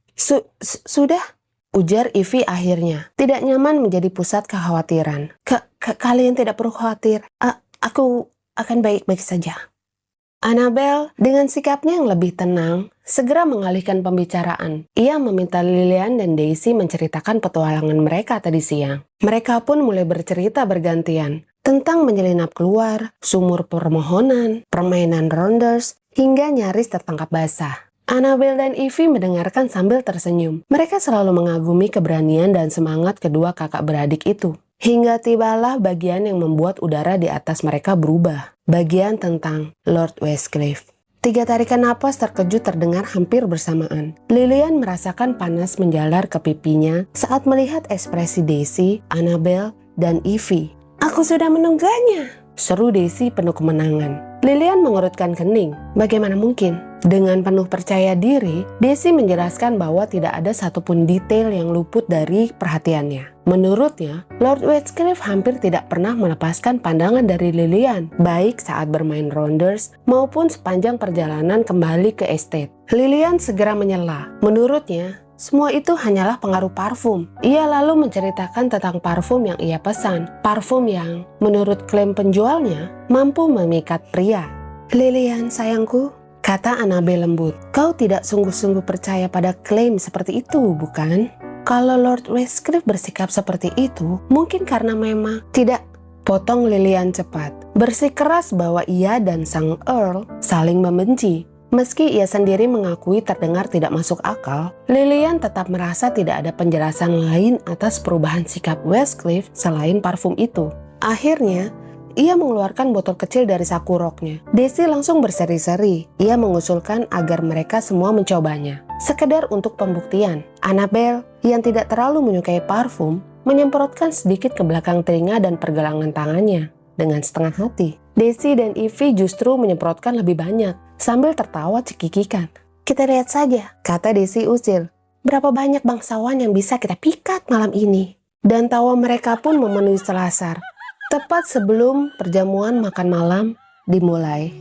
Sudah, ujar Ivy akhirnya, tidak nyaman menjadi pusat kekhawatiran. Kalian tidak perlu khawatir, aku akan baik-baik saja. Annabel dengan sikapnya yang lebih tenang, segera mengalihkan pembicaraan. Ia meminta Lilian dan Daisy menceritakan petualangan mereka tadi siang. Mereka pun mulai bercerita bergantian tentang menyelinap keluar, sumur permohonan, permainan rounders, hingga nyaris tertangkap basah. Annabel dan Ivy mendengarkan sambil tersenyum. Mereka selalu mengagumi keberanian dan semangat kedua kakak beradik itu. Hingga tibalah bagian yang membuat udara di atas mereka berubah. Bagian tentang Lord Westcliff. 3 tarikan napas terkejut terdengar hampir bersamaan. Lilian merasakan panas menjalar ke pipinya saat melihat ekspresi Daisy, Annabel, dan Ivy. Aku sudah menungganya, seru Daisy penuh kemenangan. Lilian mengerutkan kening. Bagaimana mungkin? Dengan penuh percaya diri, Daisy menjelaskan bahwa tidak ada satupun detail yang luput dari perhatiannya. Menurutnya, Lord Westcliff hampir tidak pernah melepaskan pandangan dari Lilian, baik saat bermain rounders maupun sepanjang perjalanan kembali ke estate. Lilian segera menyela. Menurutnya, semua itu hanyalah pengaruh parfum. Ia lalu menceritakan tentang parfum yang ia pesan. Parfum yang, menurut klaim penjualnya, mampu memikat pria. Lilian, sayangku, kata Annabel lembut. Kau tidak sungguh-sungguh percaya pada klaim seperti itu, bukan? Kalau Lord Westcliff bersikap seperti itu, mungkin karena memang tidak. Potong Lilian cepat. Bersikeras bahwa ia dan sang Earl saling membenci. Meski ia sendiri mengakui terdengar tidak masuk akal, Lilian tetap merasa tidak ada penjelasan lain atas perubahan sikap Westcliff selain parfum itu. Akhirnya, ia mengeluarkan botol kecil dari saku roknya. Daisy langsung berseri-seri. Ia mengusulkan agar mereka semua mencobanya. Sekedar untuk pembuktian. Annabel, yang tidak terlalu menyukai parfum, menyemprotkan sedikit ke belakang telinga dan pergelangan tangannya. Dengan setengah hati, Daisy dan Ivy justru menyemprotkan lebih banyak, sambil tertawa cekikikan. Kita lihat saja, kata Daisy usil. Berapa banyak bangsawan yang bisa kita pikat malam ini? Dan tawa mereka pun memenuhi selasar. Tepat sebelum perjamuan makan malam dimulai,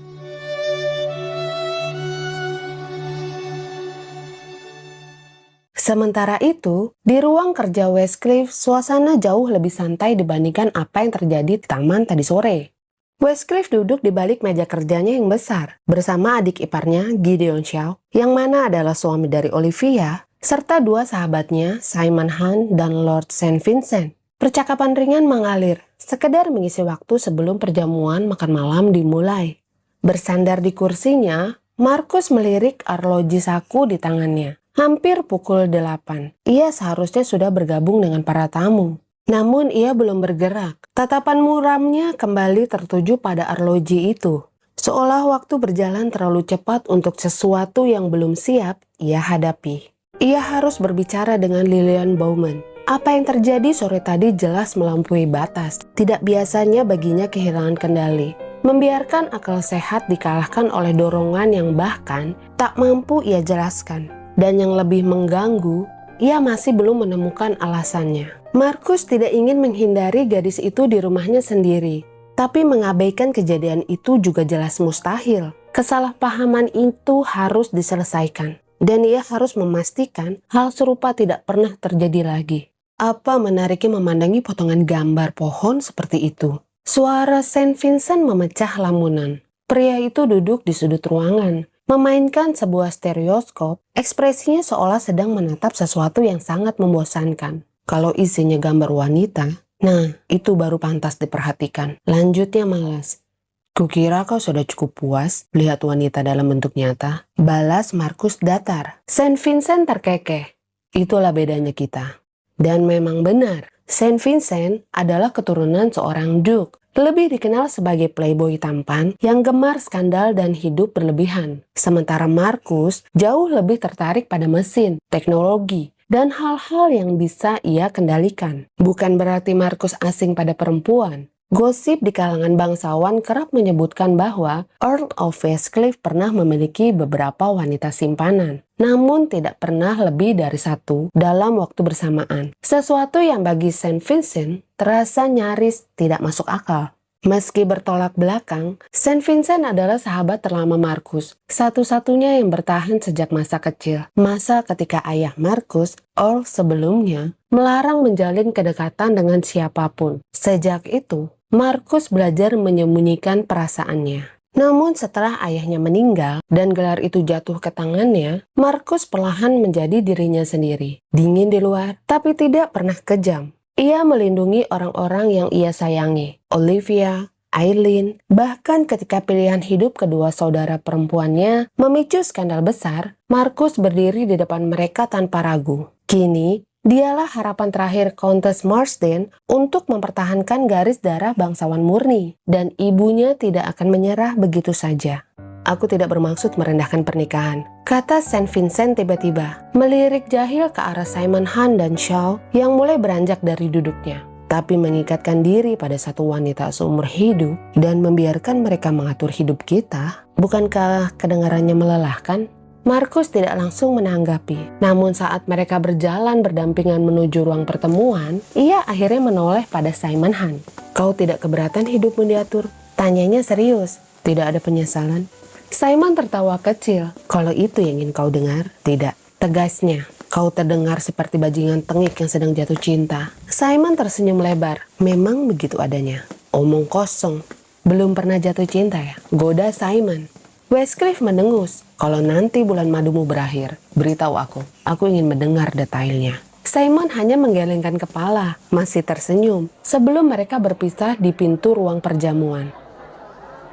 sementara itu, di ruang kerja Westcliff, suasana jauh lebih santai dibandingkan apa yang terjadi di taman tadi sore. Westcliff duduk di balik meja kerjanya yang besar, bersama adik iparnya Gideon Shaw, yang mana adalah suami dari Olivia, serta dua sahabatnya, Simon Hunt dan Lord St. Vincent. Percakapan ringan mengalir, sekedar mengisi waktu sebelum perjamuan makan malam dimulai. Bersandar di kursinya, Markus melirik arloji saku di tangannya. Hampir pukul 8. Ia seharusnya sudah bergabung dengan para tamu. Namun ia belum bergerak. Tatapan muramnya kembali tertuju pada arloji itu. Seolah waktu berjalan terlalu cepat untuk sesuatu yang belum siap ia hadapi. Ia harus berbicara dengan Lillian Bowman. Apa yang terjadi sore tadi jelas melampaui batas. Tidak biasanya baginya kehilangan kendali. Membiarkan akal sehat dikalahkan oleh dorongan yang bahkan tak mampu ia jelaskan. Dan yang lebih mengganggu, ia masih belum menemukan alasannya. Markus tidak ingin menghindari gadis itu di rumahnya sendiri. Tapi mengabaikan kejadian itu juga jelas mustahil. Kesalahpahaman itu harus diselesaikan. Dan ia harus memastikan hal serupa tidak pernah terjadi lagi. Apa menariknya memandangi potongan gambar pohon seperti itu? Suara St. Vincent memecah lamunan. Pria itu duduk di sudut ruangan, memainkan sebuah stereoskop. Ekspresinya seolah sedang menatap sesuatu yang sangat membosankan. Kalau isinya gambar wanita, nah itu baru pantas diperhatikan. Lanjutnya malas. Kukira kau sudah cukup puas melihat wanita dalam bentuk nyata. Balas Markus datar. St. Vincent terkekeh. Itulah bedanya kita. Dan memang benar, St. Vincent adalah keturunan seorang duke. Lebih dikenal sebagai playboy tampan yang gemar skandal dan hidup berlebihan. Sementara Markus jauh lebih tertarik pada mesin, teknologi, dan hal-hal yang bisa ia kendalikan. Bukan berarti Markus asing pada perempuan. Gosip di kalangan bangsawan kerap menyebutkan bahwa Earl of Westcliff pernah memiliki beberapa wanita simpanan, namun tidak pernah lebih dari satu dalam waktu bersamaan. Sesuatu yang bagi St. Vincent terasa nyaris tidak masuk akal. Meski bertolak belakang, St. Vincent adalah sahabat terlama Markus, satu-satunya yang bertahan sejak masa kecil. Masa ketika ayah Markus, Earl sebelumnya, melarang menjalin kedekatan dengan siapapun. Sejak itu, Markus belajar menyembunyikan perasaannya. Namun setelah ayahnya meninggal dan gelar itu jatuh ke tangannya, Markus perlahan menjadi dirinya sendiri. Dingin di luar, tapi tidak pernah kejam. Ia melindungi orang-orang yang ia sayangi. Olivia, Eileen, bahkan ketika pilihan hidup kedua saudara perempuannya memicu skandal besar, Markus berdiri di depan mereka tanpa ragu. Kini, dialah harapan terakhir Countess Marsden untuk mempertahankan garis darah bangsawan murni, dan ibunya tidak akan menyerah begitu saja. Aku tidak bermaksud merendahkan pernikahan, kata St. Vincent tiba-tiba, melirik jahil ke arah Simon Hunt dan Shaw yang mulai beranjak dari duduknya. Tapi mengikatkan diri pada satu wanita seumur hidup dan membiarkan mereka mengatur hidup kita, bukankah kedengarannya melelahkan? Markus tidak langsung menanggapi. Namun saat mereka berjalan berdampingan menuju ruang pertemuan, ia akhirnya menoleh pada Simon Hunt. Kau tidak keberatan hidupmu diatur? Tanyanya serius, tidak ada penyesalan. Simon tertawa kecil. Kalau itu yang ingin kau dengar? Tidak, tegasnya. Kau terdengar seperti bajingan tengik yang sedang jatuh cinta. Simon tersenyum lebar. Memang begitu adanya. Omong kosong. Belum pernah jatuh cinta ya? Goda Simon. Westcliff mendengus. Kalau nanti bulan madumu berakhir, beritahu aku. Aku ingin mendengar detailnya. Simon hanya menggelengkan kepala, masih tersenyum, sebelum mereka berpisah di pintu ruang perjamuan.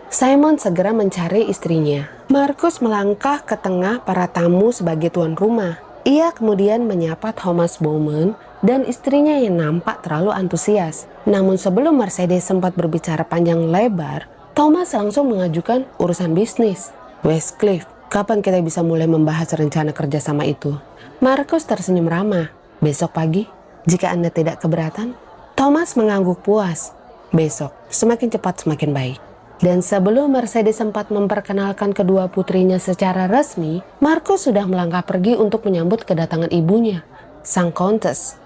Simon segera mencari istrinya. Markus melangkah ke tengah para tamu sebagai tuan rumah. Ia kemudian menyapa Thomas Bowman dan istrinya yang nampak terlalu antusias. Namun sebelum Mercedes sempat berbicara panjang lebar, Thomas langsung mengajukan urusan bisnis. Westcliff, kapan kita bisa mulai membahas rencana kerjasama itu? Markus tersenyum ramah. Besok pagi, jika Anda tidak keberatan. Thomas mengangguk puas. Besok, semakin cepat semakin baik. Dan sebelum Mercedes sempat memperkenalkan kedua putrinya secara resmi, Markus sudah melangkah pergi untuk menyambut kedatangan ibunya, sang Countess.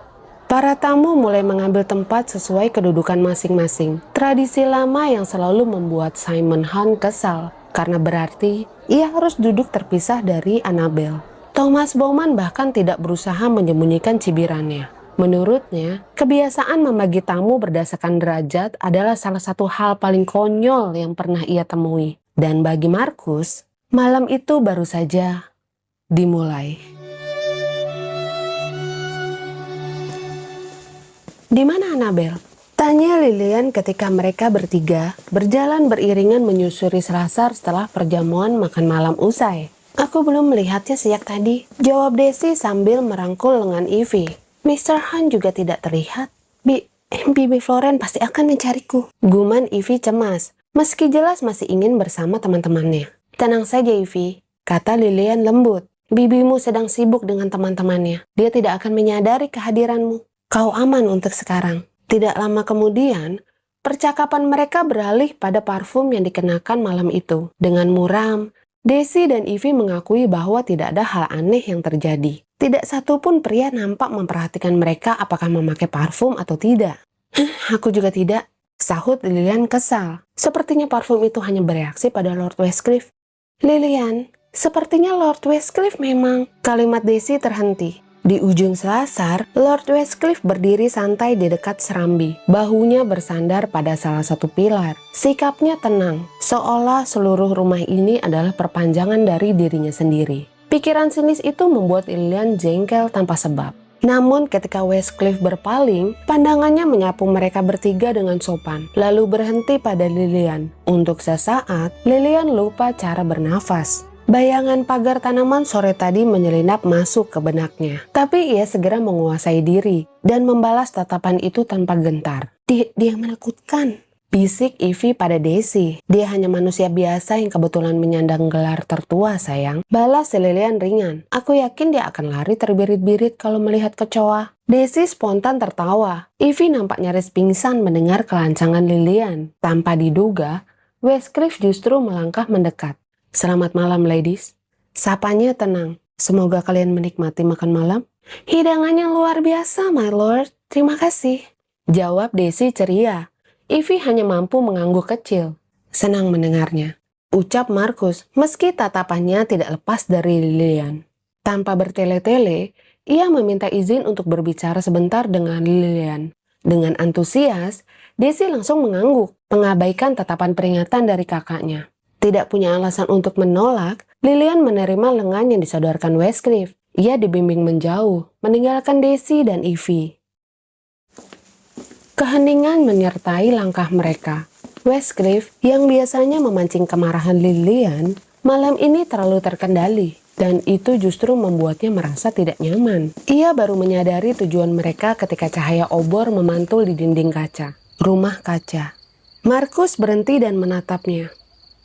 Para tamu mulai mengambil tempat sesuai kedudukan masing-masing. Tradisi lama yang selalu membuat Simon Hunt kesal, karena berarti ia harus duduk terpisah dari Annabel. Thomas Bowman bahkan tidak berusaha menyembunyikan cibirannya. Menurutnya, kebiasaan membagi tamu berdasarkan derajat adalah salah satu hal paling konyol yang pernah ia temui. Dan bagi Markus, malam itu baru saja dimulai. "Di mana Annabel?" tanya Lilian ketika mereka bertiga berjalan beriringan menyusuri selasar setelah perjamuan makan malam usai. "Aku belum melihatnya sejak tadi," jawab Daisy sambil merangkul lengan Evie. "Mr. Hunt juga tidak terlihat. Bibi Florence pasti akan mencariku," guman Evie cemas, meski jelas masih ingin bersama teman-temannya. "Tenang saja Evie," kata Lilian lembut. "Bibimu sedang sibuk dengan teman-temannya. Dia tidak akan menyadari kehadiranmu. Kau aman untuk sekarang." Tidak lama kemudian, percakapan mereka beralih pada parfum yang dikenakan malam itu. Dengan muram, Daisy dan Evie mengakui bahwa tidak ada hal aneh yang terjadi. Tidak satupun pria nampak memperhatikan mereka apakah memakai parfum atau tidak. "Aku juga tidak," sahut Lilian kesal. "Sepertinya parfum itu hanya bereaksi pada Lord Westcliff." "Lilian, sepertinya Lord Westcliff memang..." Kalimat Daisy terhenti. Di ujung selasar, Lord Westcliff berdiri santai di dekat serambi. Bahunya bersandar pada salah satu pilar. Sikapnya tenang, seolah seluruh rumah ini adalah perpanjangan dari dirinya sendiri. Pikiran sinis itu membuat Lilian jengkel tanpa sebab. Namun ketika Westcliff berpaling, pandangannya menyapu mereka bertiga dengan sopan, lalu berhenti pada Lilian. Untuk sesaat, Lilian lupa cara bernafas. Bayangan pagar tanaman sore tadi menyelinap masuk ke benaknya. Tapi ia segera menguasai diri dan membalas tatapan itu tanpa gentar. Dia menakutkan," bisik Evie pada Daisy. "Dia hanya manusia biasa yang kebetulan menyandang gelar tertua, sayang," balas Lilian ringan. "Aku yakin dia akan lari terbirit-birit kalau melihat kecoa." Daisy spontan tertawa. Evie nampak nyaris pingsan mendengar kelancangan Lilian. Tanpa diduga, Westcliff justru melangkah mendekat. "Selamat malam, ladies," sapanya tenang. "Semoga kalian menikmati makan malam." "Hidangannya luar biasa, my lord. Terima kasih," jawab Daisy ceria. Evie hanya mampu mengangguk kecil. "Senang mendengarnya," ucap Markus, meski tatapannya tidak lepas dari Lilian. Tanpa bertele-tele, ia meminta izin untuk berbicara sebentar dengan Lilian. Dengan antusias, Daisy langsung mengangguk, mengabaikan tatapan peringatan dari kakaknya. Tidak punya alasan untuk menolak, Lilian menerima lengan yang disodorkan Westcliff. Ia dibimbing menjauh, meninggalkan Daisy dan Evie. Keheningan menyertai langkah mereka. Westcliff, yang biasanya memancing kemarahan Lilian, malam ini terlalu terkendali, dan itu justru membuatnya merasa tidak nyaman. Ia baru menyadari tujuan mereka ketika cahaya obor memantul di dinding kaca. Rumah kaca. Markus berhenti dan menatapnya.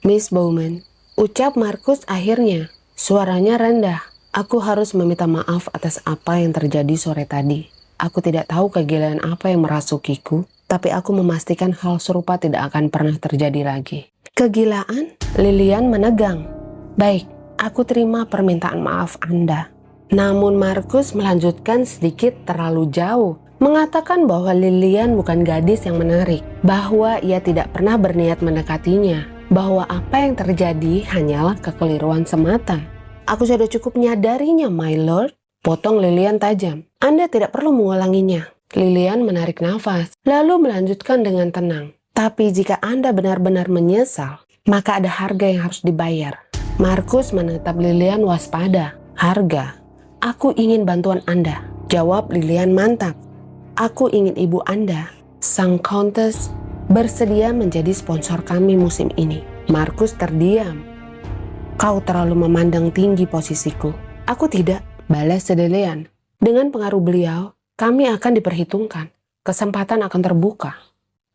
"Miss Bowman," ucap Markus akhirnya. Suaranya rendah. "Aku harus meminta maaf atas apa yang terjadi sore tadi. Aku tidak tahu kegilaan apa yang merasukiku, tapi aku memastikan hal serupa tidak akan pernah terjadi lagi." "Kegilaan?" Lilian menegang. "Baik, aku terima permintaan maaf Anda." Namun Markus melanjutkan sedikit terlalu jauh, mengatakan bahwa Lilian bukan gadis yang menarik, bahwa ia tidak pernah berniat mendekatinya, bahwa apa yang terjadi hanyalah kekeliruan semata. "Aku sudah cukup menyadarinya, my lord," potong Lilian tajam. "Anda tidak perlu mengulanginya." Lilian menarik nafas, lalu melanjutkan dengan tenang. "Tapi jika Anda benar-benar menyesal, maka ada harga yang harus dibayar." Markus menatap Lilian waspada. "Harga? Aku ingin bantuan Anda," jawab Lilian mantap. "Aku ingin ibu Anda, sang Countess, bersedia menjadi sponsor kami musim ini." Markus terdiam. "Kau terlalu memandang tinggi posisiku." "Aku tidak," balas Lilian. "Dengan pengaruh beliau, kami akan diperhitungkan. Kesempatan akan terbuka."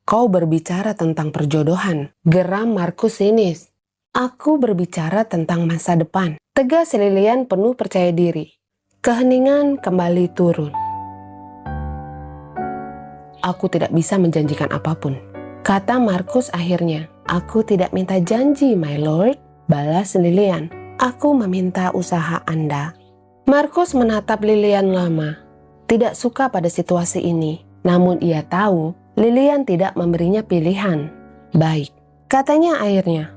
"Kau berbicara tentang perjodohan," geram Markus sinis. "Aku berbicara tentang masa depan," tegas Lilian penuh percaya diri. Keheningan kembali turun. "Aku tidak bisa menjanjikan apapun," kata Markus akhirnya. "Aku tidak minta janji, my lord," balas Lilian. "Aku meminta usaha Anda." Markus menatap Lilian lama. tidak suka pada situasi ini. Namun ia tahu Lilian tidak memberinya pilihan. Baik, katanya akhirnya,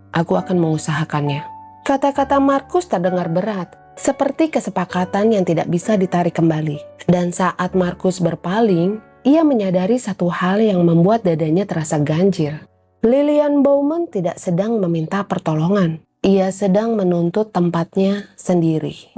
aku akan mengusahakannya. Kata-kata Markus terdengar berat, seperti kesepakatan yang tidak bisa ditarik kembali. Dan saat Markus berpaling, ia menyadari satu hal yang membuat dadanya terasa ganjil. Lilian Bowman tidak sedang meminta pertolongan. Ia sedang menuntut tempatnya sendiri.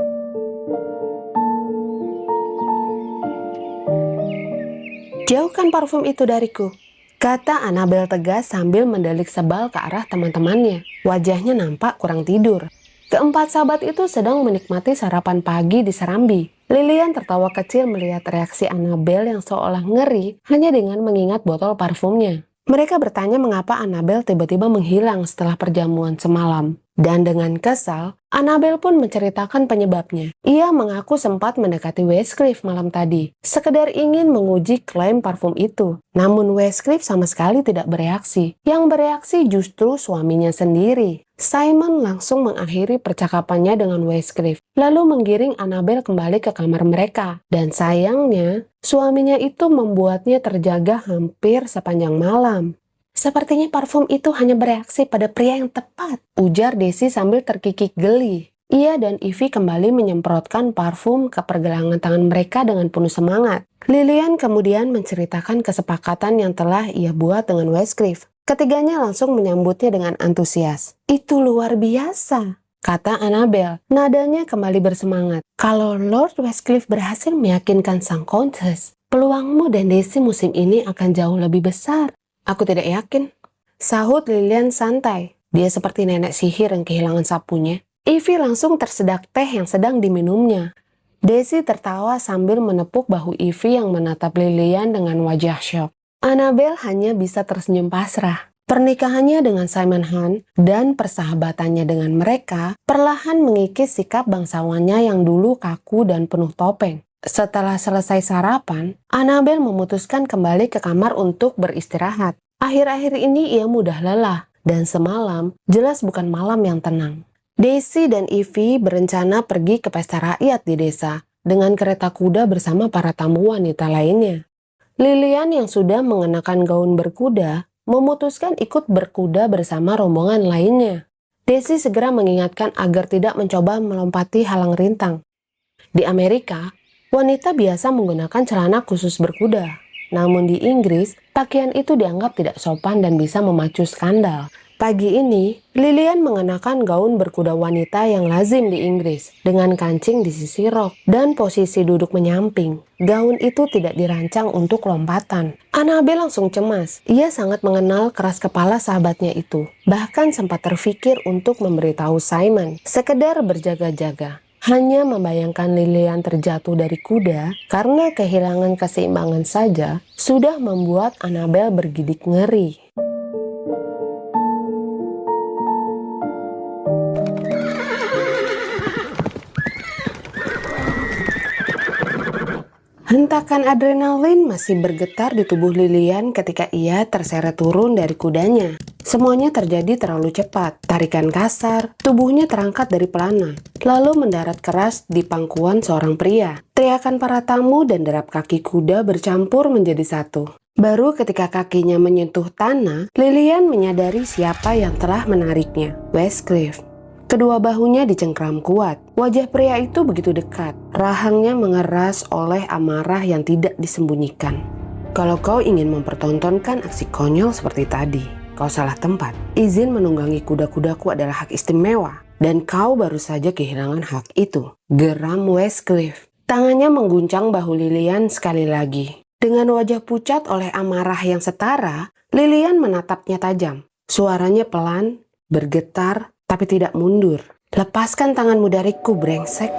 Jauhkan parfum itu dariku, kata Annabel tegas sambil mendelik sebal ke arah teman-temannya. Wajahnya nampak kurang tidur. Keempat sahabat itu sedang menikmati sarapan pagi di serambi. Lilian tertawa kecil melihat reaksi Annabel yang seolah ngeri hanya dengan mengingat botol parfumnya. Mereka bertanya mengapa Annabel tiba-tiba menghilang setelah perjamuan semalam. Dan dengan kesal, Annabel pun menceritakan penyebabnya. Ia mengaku sempat mendekati Westcliff malam tadi, sekedar ingin menguji klaim parfum itu. Namun Westcliff sama sekali tidak bereaksi. Yang bereaksi justru suaminya sendiri. Simon langsung mengakhiri percakapannya dengan Westcliff, lalu menggiring Annabel kembali ke kamar mereka. Dan sayangnya, suaminya itu membuatnya terjaga hampir sepanjang malam. Sepertinya parfum itu hanya bereaksi pada pria yang tepat, ujar Daisy sambil terkikik geli. Ia dan Ivy kembali menyemprotkan parfum ke pergelangan tangan mereka dengan penuh semangat. Lilian kemudian menceritakan kesepakatan yang telah ia buat dengan Westcliff. Ketiganya langsung menyambutnya dengan antusias. Itu luar biasa, kata Annabel. Nadanya kembali bersemangat. Kalau Lord Westcliff berhasil meyakinkan sang Countess, peluangmu dan Daisy musim ini akan jauh lebih besar. Aku tidak yakin, sahut Lilian santai. Dia seperti nenek sihir yang kehilangan sapunya. Ivy langsung tersedak teh yang sedang diminumnya. Daisy tertawa sambil menepuk bahu Ivy yang menatap Lilian dengan wajah syok. Annabel hanya bisa tersenyum pasrah. Pernikahannya dengan Simon Hunt dan persahabatannya dengan mereka perlahan mengikis sikap bangsawannya yang dulu kaku dan penuh topeng. Setelah selesai sarapan, Annabel memutuskan kembali ke kamar untuk beristirahat. Akhir-akhir ini ia mudah lelah, dan semalam jelas bukan malam yang tenang. Daisy dan Ivy berencana pergi ke pesta rakyat di desa dengan kereta kuda bersama para tamu wanita lainnya. Lilian yang sudah mengenakan gaun berkuda memutuskan ikut berkuda bersama rombongan lainnya. Daisy segera mengingatkan agar tidak mencoba melompati halang rintang. Di Amerika, wanita biasa menggunakan celana khusus berkuda. Namun di Inggris, pakaian itu dianggap tidak sopan dan bisa memacu skandal. Pagi ini, Lilian mengenakan gaun berkuda wanita yang lazim di Inggris, dengan kancing di sisi rok dan posisi duduk menyamping. Gaun itu tidak dirancang untuk lompatan. Annabel langsung cemas. Ia sangat mengenal keras kepala sahabatnya itu. Bahkan sempat terfikir untuk memberitahu Simon, sekedar berjaga-jaga. Hanya membayangkan Lilian terjatuh dari kuda karena kehilangan keseimbangan saja sudah membuat Annabel bergidik ngeri. Hentakan adrenalin masih bergetar di tubuh Lilian ketika ia terseret turun dari kudanya. Semuanya terjadi terlalu cepat. Tarikan kasar, tubuhnya terangkat dari pelana, lalu mendarat keras di pangkuan seorang pria. Teriakan para tamu dan derap kaki kuda bercampur menjadi satu. Baru ketika kakinya menyentuh tanah, Lilian menyadari siapa yang telah menariknya. Westcliff. Kedua bahunya dicengkram kuat. Wajah pria itu begitu dekat. Rahangnya mengeras oleh amarah yang tidak disembunyikan. Kalau kau ingin mempertontonkan aksi konyol seperti tadi, kau salah tempat. Izin menunggangi kuda-kudaku adalah hak istimewa. Dan kau baru saja kehilangan hak itu. Geram Westcliff. Tangannya mengguncang bahu Lilian sekali lagi. Dengan wajah pucat oleh amarah yang setara, Lilian menatapnya tajam. Suaranya pelan, bergetar, tapi tidak mundur. Lepaskan tanganmu dariku, brengsek.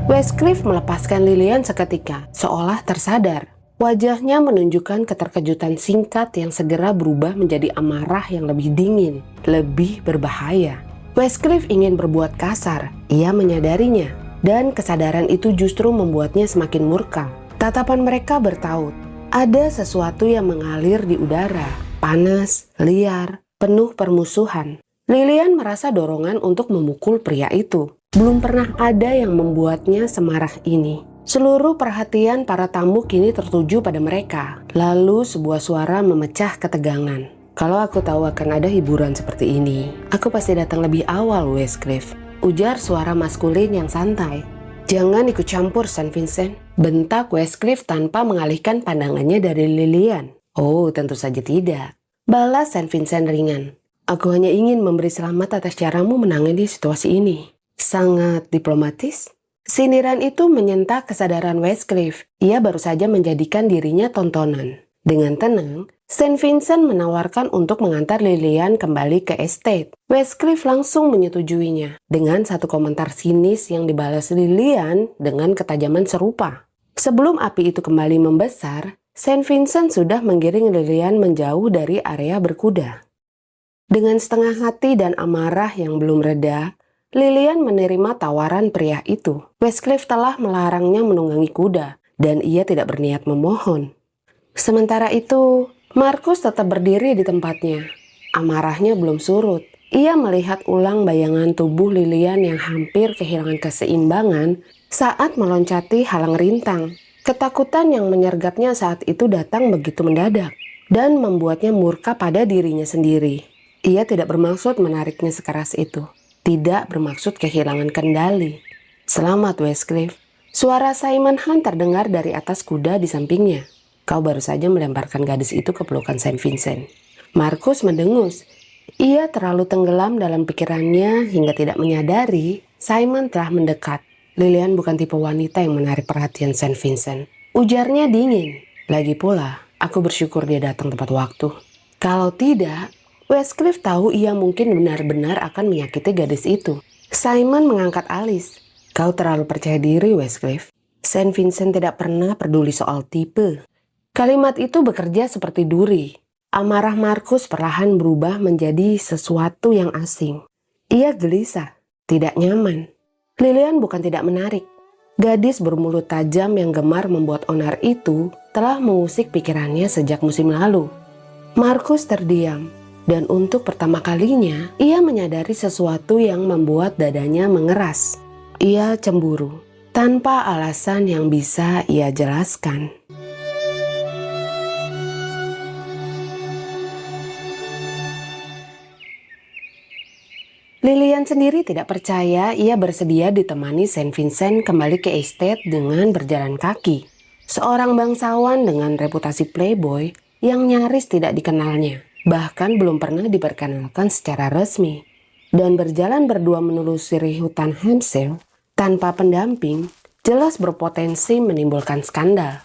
Westcliff melepaskan Lilian seketika, seolah tersadar. Wajahnya menunjukkan keterkejutan singkat yang segera berubah menjadi amarah yang lebih dingin, lebih berbahaya. Westcliff ingin berbuat kasar, ia menyadarinya. Dan kesadaran itu justru membuatnya semakin murka. Tatapan mereka bertaut. Ada sesuatu yang mengalir di udara, panas, liar, penuh permusuhan. Lilian merasa dorongan untuk memukul pria itu. Belum pernah ada yang membuatnya semarah ini. Seluruh perhatian para tamu kini tertuju pada mereka. Lalu sebuah suara memecah ketegangan. Kalau aku tahu akan ada hiburan seperti ini, aku pasti datang lebih awal, Westcliff. Ujar suara maskulin yang santai. Jangan ikut campur, Saint Vincent. Bentak Westcliff tanpa mengalihkan pandangannya dari Lilian. Oh, tentu saja tidak. Balas Saint Vincent ringan. Aku hanya ingin memberi selamat atas caramu menangani situasi ini. Sangat diplomatis. Sindiran itu menyentak kesadaran Westcliff. Ia baru saja menjadikan dirinya tontonan. Dengan tenang, Saint Vincent menawarkan untuk mengantar Lilian kembali ke estate. Westcliff langsung menyetujuinya dengan satu komentar sinis yang dibalas Lilian dengan ketajaman serupa. Sebelum api itu kembali membesar, Saint Vincent sudah menggiring Lilian menjauh dari area berkuda. Dengan setengah hati dan amarah yang belum reda, Lilian menerima tawaran pria itu. Westcliff telah melarangnya menunggangi kuda, dan ia tidak berniat memohon. Sementara itu, Markus tetap berdiri di tempatnya. Amarahnya belum surut. Ia melihat ulang bayangan tubuh Lilian yang hampir kehilangan keseimbangan saat meloncati halang rintang. Ketakutan yang menyergapnya saat itu datang begitu mendadak dan membuatnya murka pada dirinya sendiri. Ia tidak bermaksud menariknya sekeras itu. Tidak bermaksud kehilangan kendali. Selamat, Westcliff. Suara Simon Hunt terdengar dari atas kuda di sampingnya. Kau baru saja melemparkan gadis itu ke pelukan Saint Vincent. Markus mendengus. Ia terlalu tenggelam dalam pikirannya hingga tidak menyadari Simon telah mendekat. Lilian bukan tipe wanita yang menarik perhatian Saint Vincent. Ujarnya dingin. Lagi pula, aku bersyukur dia datang tepat waktu. Kalau tidak, Westcliff tahu ia mungkin benar-benar akan menyakiti gadis itu. Simon mengangkat alis. Kau terlalu percaya diri, Westcliff. Saint Vincent tidak pernah peduli soal tipe. Kalimat itu bekerja seperti duri. Amarah Markus perlahan berubah menjadi sesuatu yang asing. Ia gelisah, tidak nyaman. Lilian bukan tidak menarik. Gadis bermulut tajam yang gemar membuat onar itu telah mengusik pikirannya sejak musim lalu. Markus terdiam. Dan untuk pertama kalinya, ia menyadari sesuatu yang membuat dadanya mengeras. Ia cemburu, tanpa alasan yang bisa ia jelaskan. Lilian sendiri tidak percaya ia bersedia ditemani Saint Vincent kembali ke estate dengan berjalan kaki. Seorang bangsawan dengan reputasi playboy yang nyaris tidak dikenalnya. Bahkan belum pernah diperkenalkan secara resmi, dan berjalan berdua menelusuri hutan Hampshire tanpa pendamping jelas berpotensi menimbulkan skandal.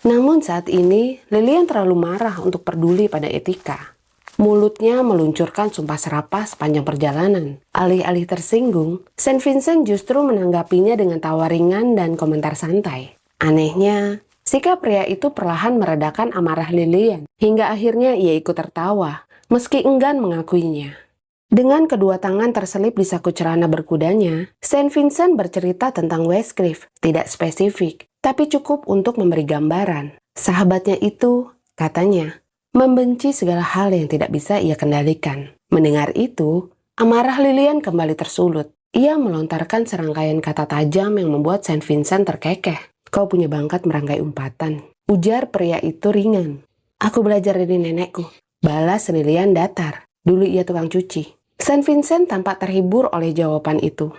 Namun saat ini Lilian terlalu marah untuk peduli pada etika. Mulutnya meluncurkan sumpah serapah sepanjang perjalanan. Alih-alih tersinggung, Saint Vincent justru menanggapinya dengan tawa ringan dan komentar santai. Anehnya, sikap pria itu perlahan meredakan amarah Lilian, hingga akhirnya ia ikut tertawa, meski enggan mengakuinya. Dengan kedua tangan terselip di saku celana berkudanya, Saint Vincent bercerita tentang Westcliff, tidak spesifik, tapi cukup untuk memberi gambaran. Sahabatnya itu, katanya, membenci segala hal yang tidak bisa ia kendalikan. Mendengar itu, amarah Lilian kembali tersulut. Ia melontarkan serangkaian kata tajam yang membuat Saint Vincent terkekeh. Kau punya bakat merangkai umpatan. Ujar pria itu ringan. Aku belajar dari nenekku. Balas Lilian datar. Dulu ia tukang cuci. Saint Vincent tampak terhibur oleh jawaban itu.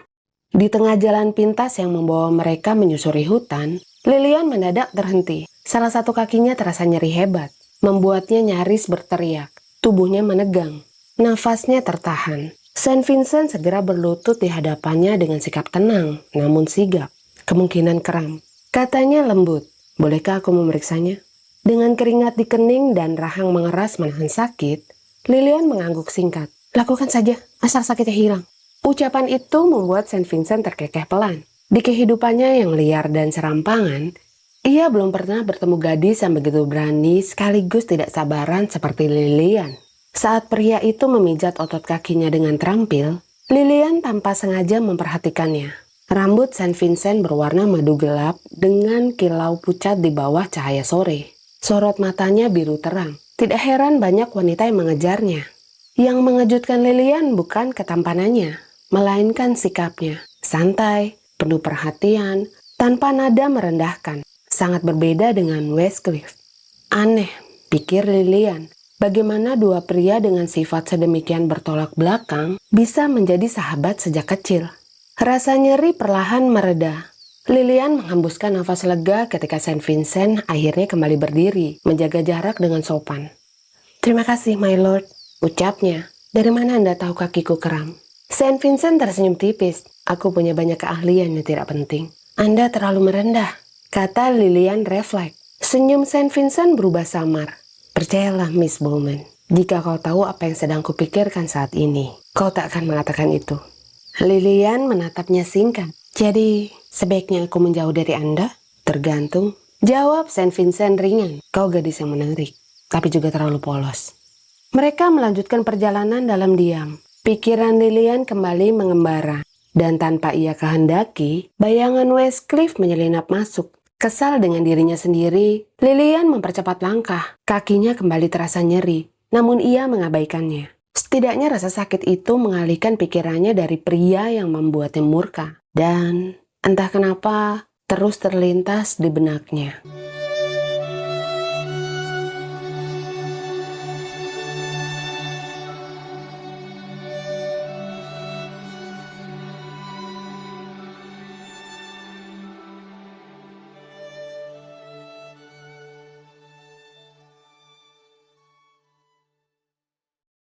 Di tengah jalan pintas yang membawa mereka menyusuri hutan, Lilian mendadak terhenti. Salah satu kakinya terasa nyeri hebat, membuatnya nyaris berteriak. Tubuhnya menegang, nafasnya tertahan. Saint Vincent segera berlutut di hadapannya dengan sikap tenang, namun sigap. Kemungkinan kram. Katanya lembut, bolehkah aku memeriksanya? Dengan keringat di kening dan rahang mengeras menahan sakit, Lilian mengangguk singkat. Lakukan saja, asal sakitnya hilang. Ucapan itu membuat Saint Vincent terkekeh pelan. Di kehidupannya yang liar dan serampangan, ia belum pernah bertemu gadis yang begitu berani sekaligus tidak sabaran seperti Lilian. Saat pria itu memijat otot kakinya dengan terampil, Lilian tanpa sengaja memperhatikannya. Rambut Saint Vincent berwarna madu gelap dengan kilau pucat di bawah cahaya sore. Sorot matanya biru terang. Tidak heran banyak wanita yang mengejarnya. Yang mengejutkan Lilian bukan ketampanannya, melainkan sikapnya. Santai, penuh perhatian, tanpa nada merendahkan. Sangat berbeda dengan Westcliff. Aneh, pikir Lilian. Bagaimana dua pria dengan sifat sedemikian bertolak belakang bisa menjadi sahabat sejak kecil? Rasa nyeri perlahan mereda. Lilian menghembuskan nafas lega ketika Saint Vincent akhirnya kembali berdiri, menjaga jarak dengan sopan. "Terima kasih, my lord," ucapnya. "Dari mana Anda tahu kakiku kram?" Saint Vincent tersenyum tipis. "Aku punya banyak keahlian yang tidak penting." "Anda terlalu merendah," kata Lilian refleks. Senyum Saint Vincent berubah samar. "Percayalah, Miss Bowman, jika kau tahu apa yang sedang kupikirkan saat ini, kau tak akan mengatakan itu." Lilian menatapnya singkat. "Jadi, sebaiknya aku menjauh dari Anda?" "Tergantung," jawab Saint Vincent ringan. "Kau gadis yang menarik, tapi juga terlalu polos." Mereka melanjutkan perjalanan dalam diam. Pikiran Lilian kembali mengembara. Dan tanpa ia kehendaki, bayangan Westcliff menyelinap masuk. Kesal dengan dirinya sendiri, Lilian mempercepat langkah. Kakinya kembali terasa nyeri, namun ia mengabaikannya. Setidaknya rasa sakit itu mengalihkan pikirannya dari pria yang membuatnya murka. Dan entah kenapa terus terlintas di benaknya.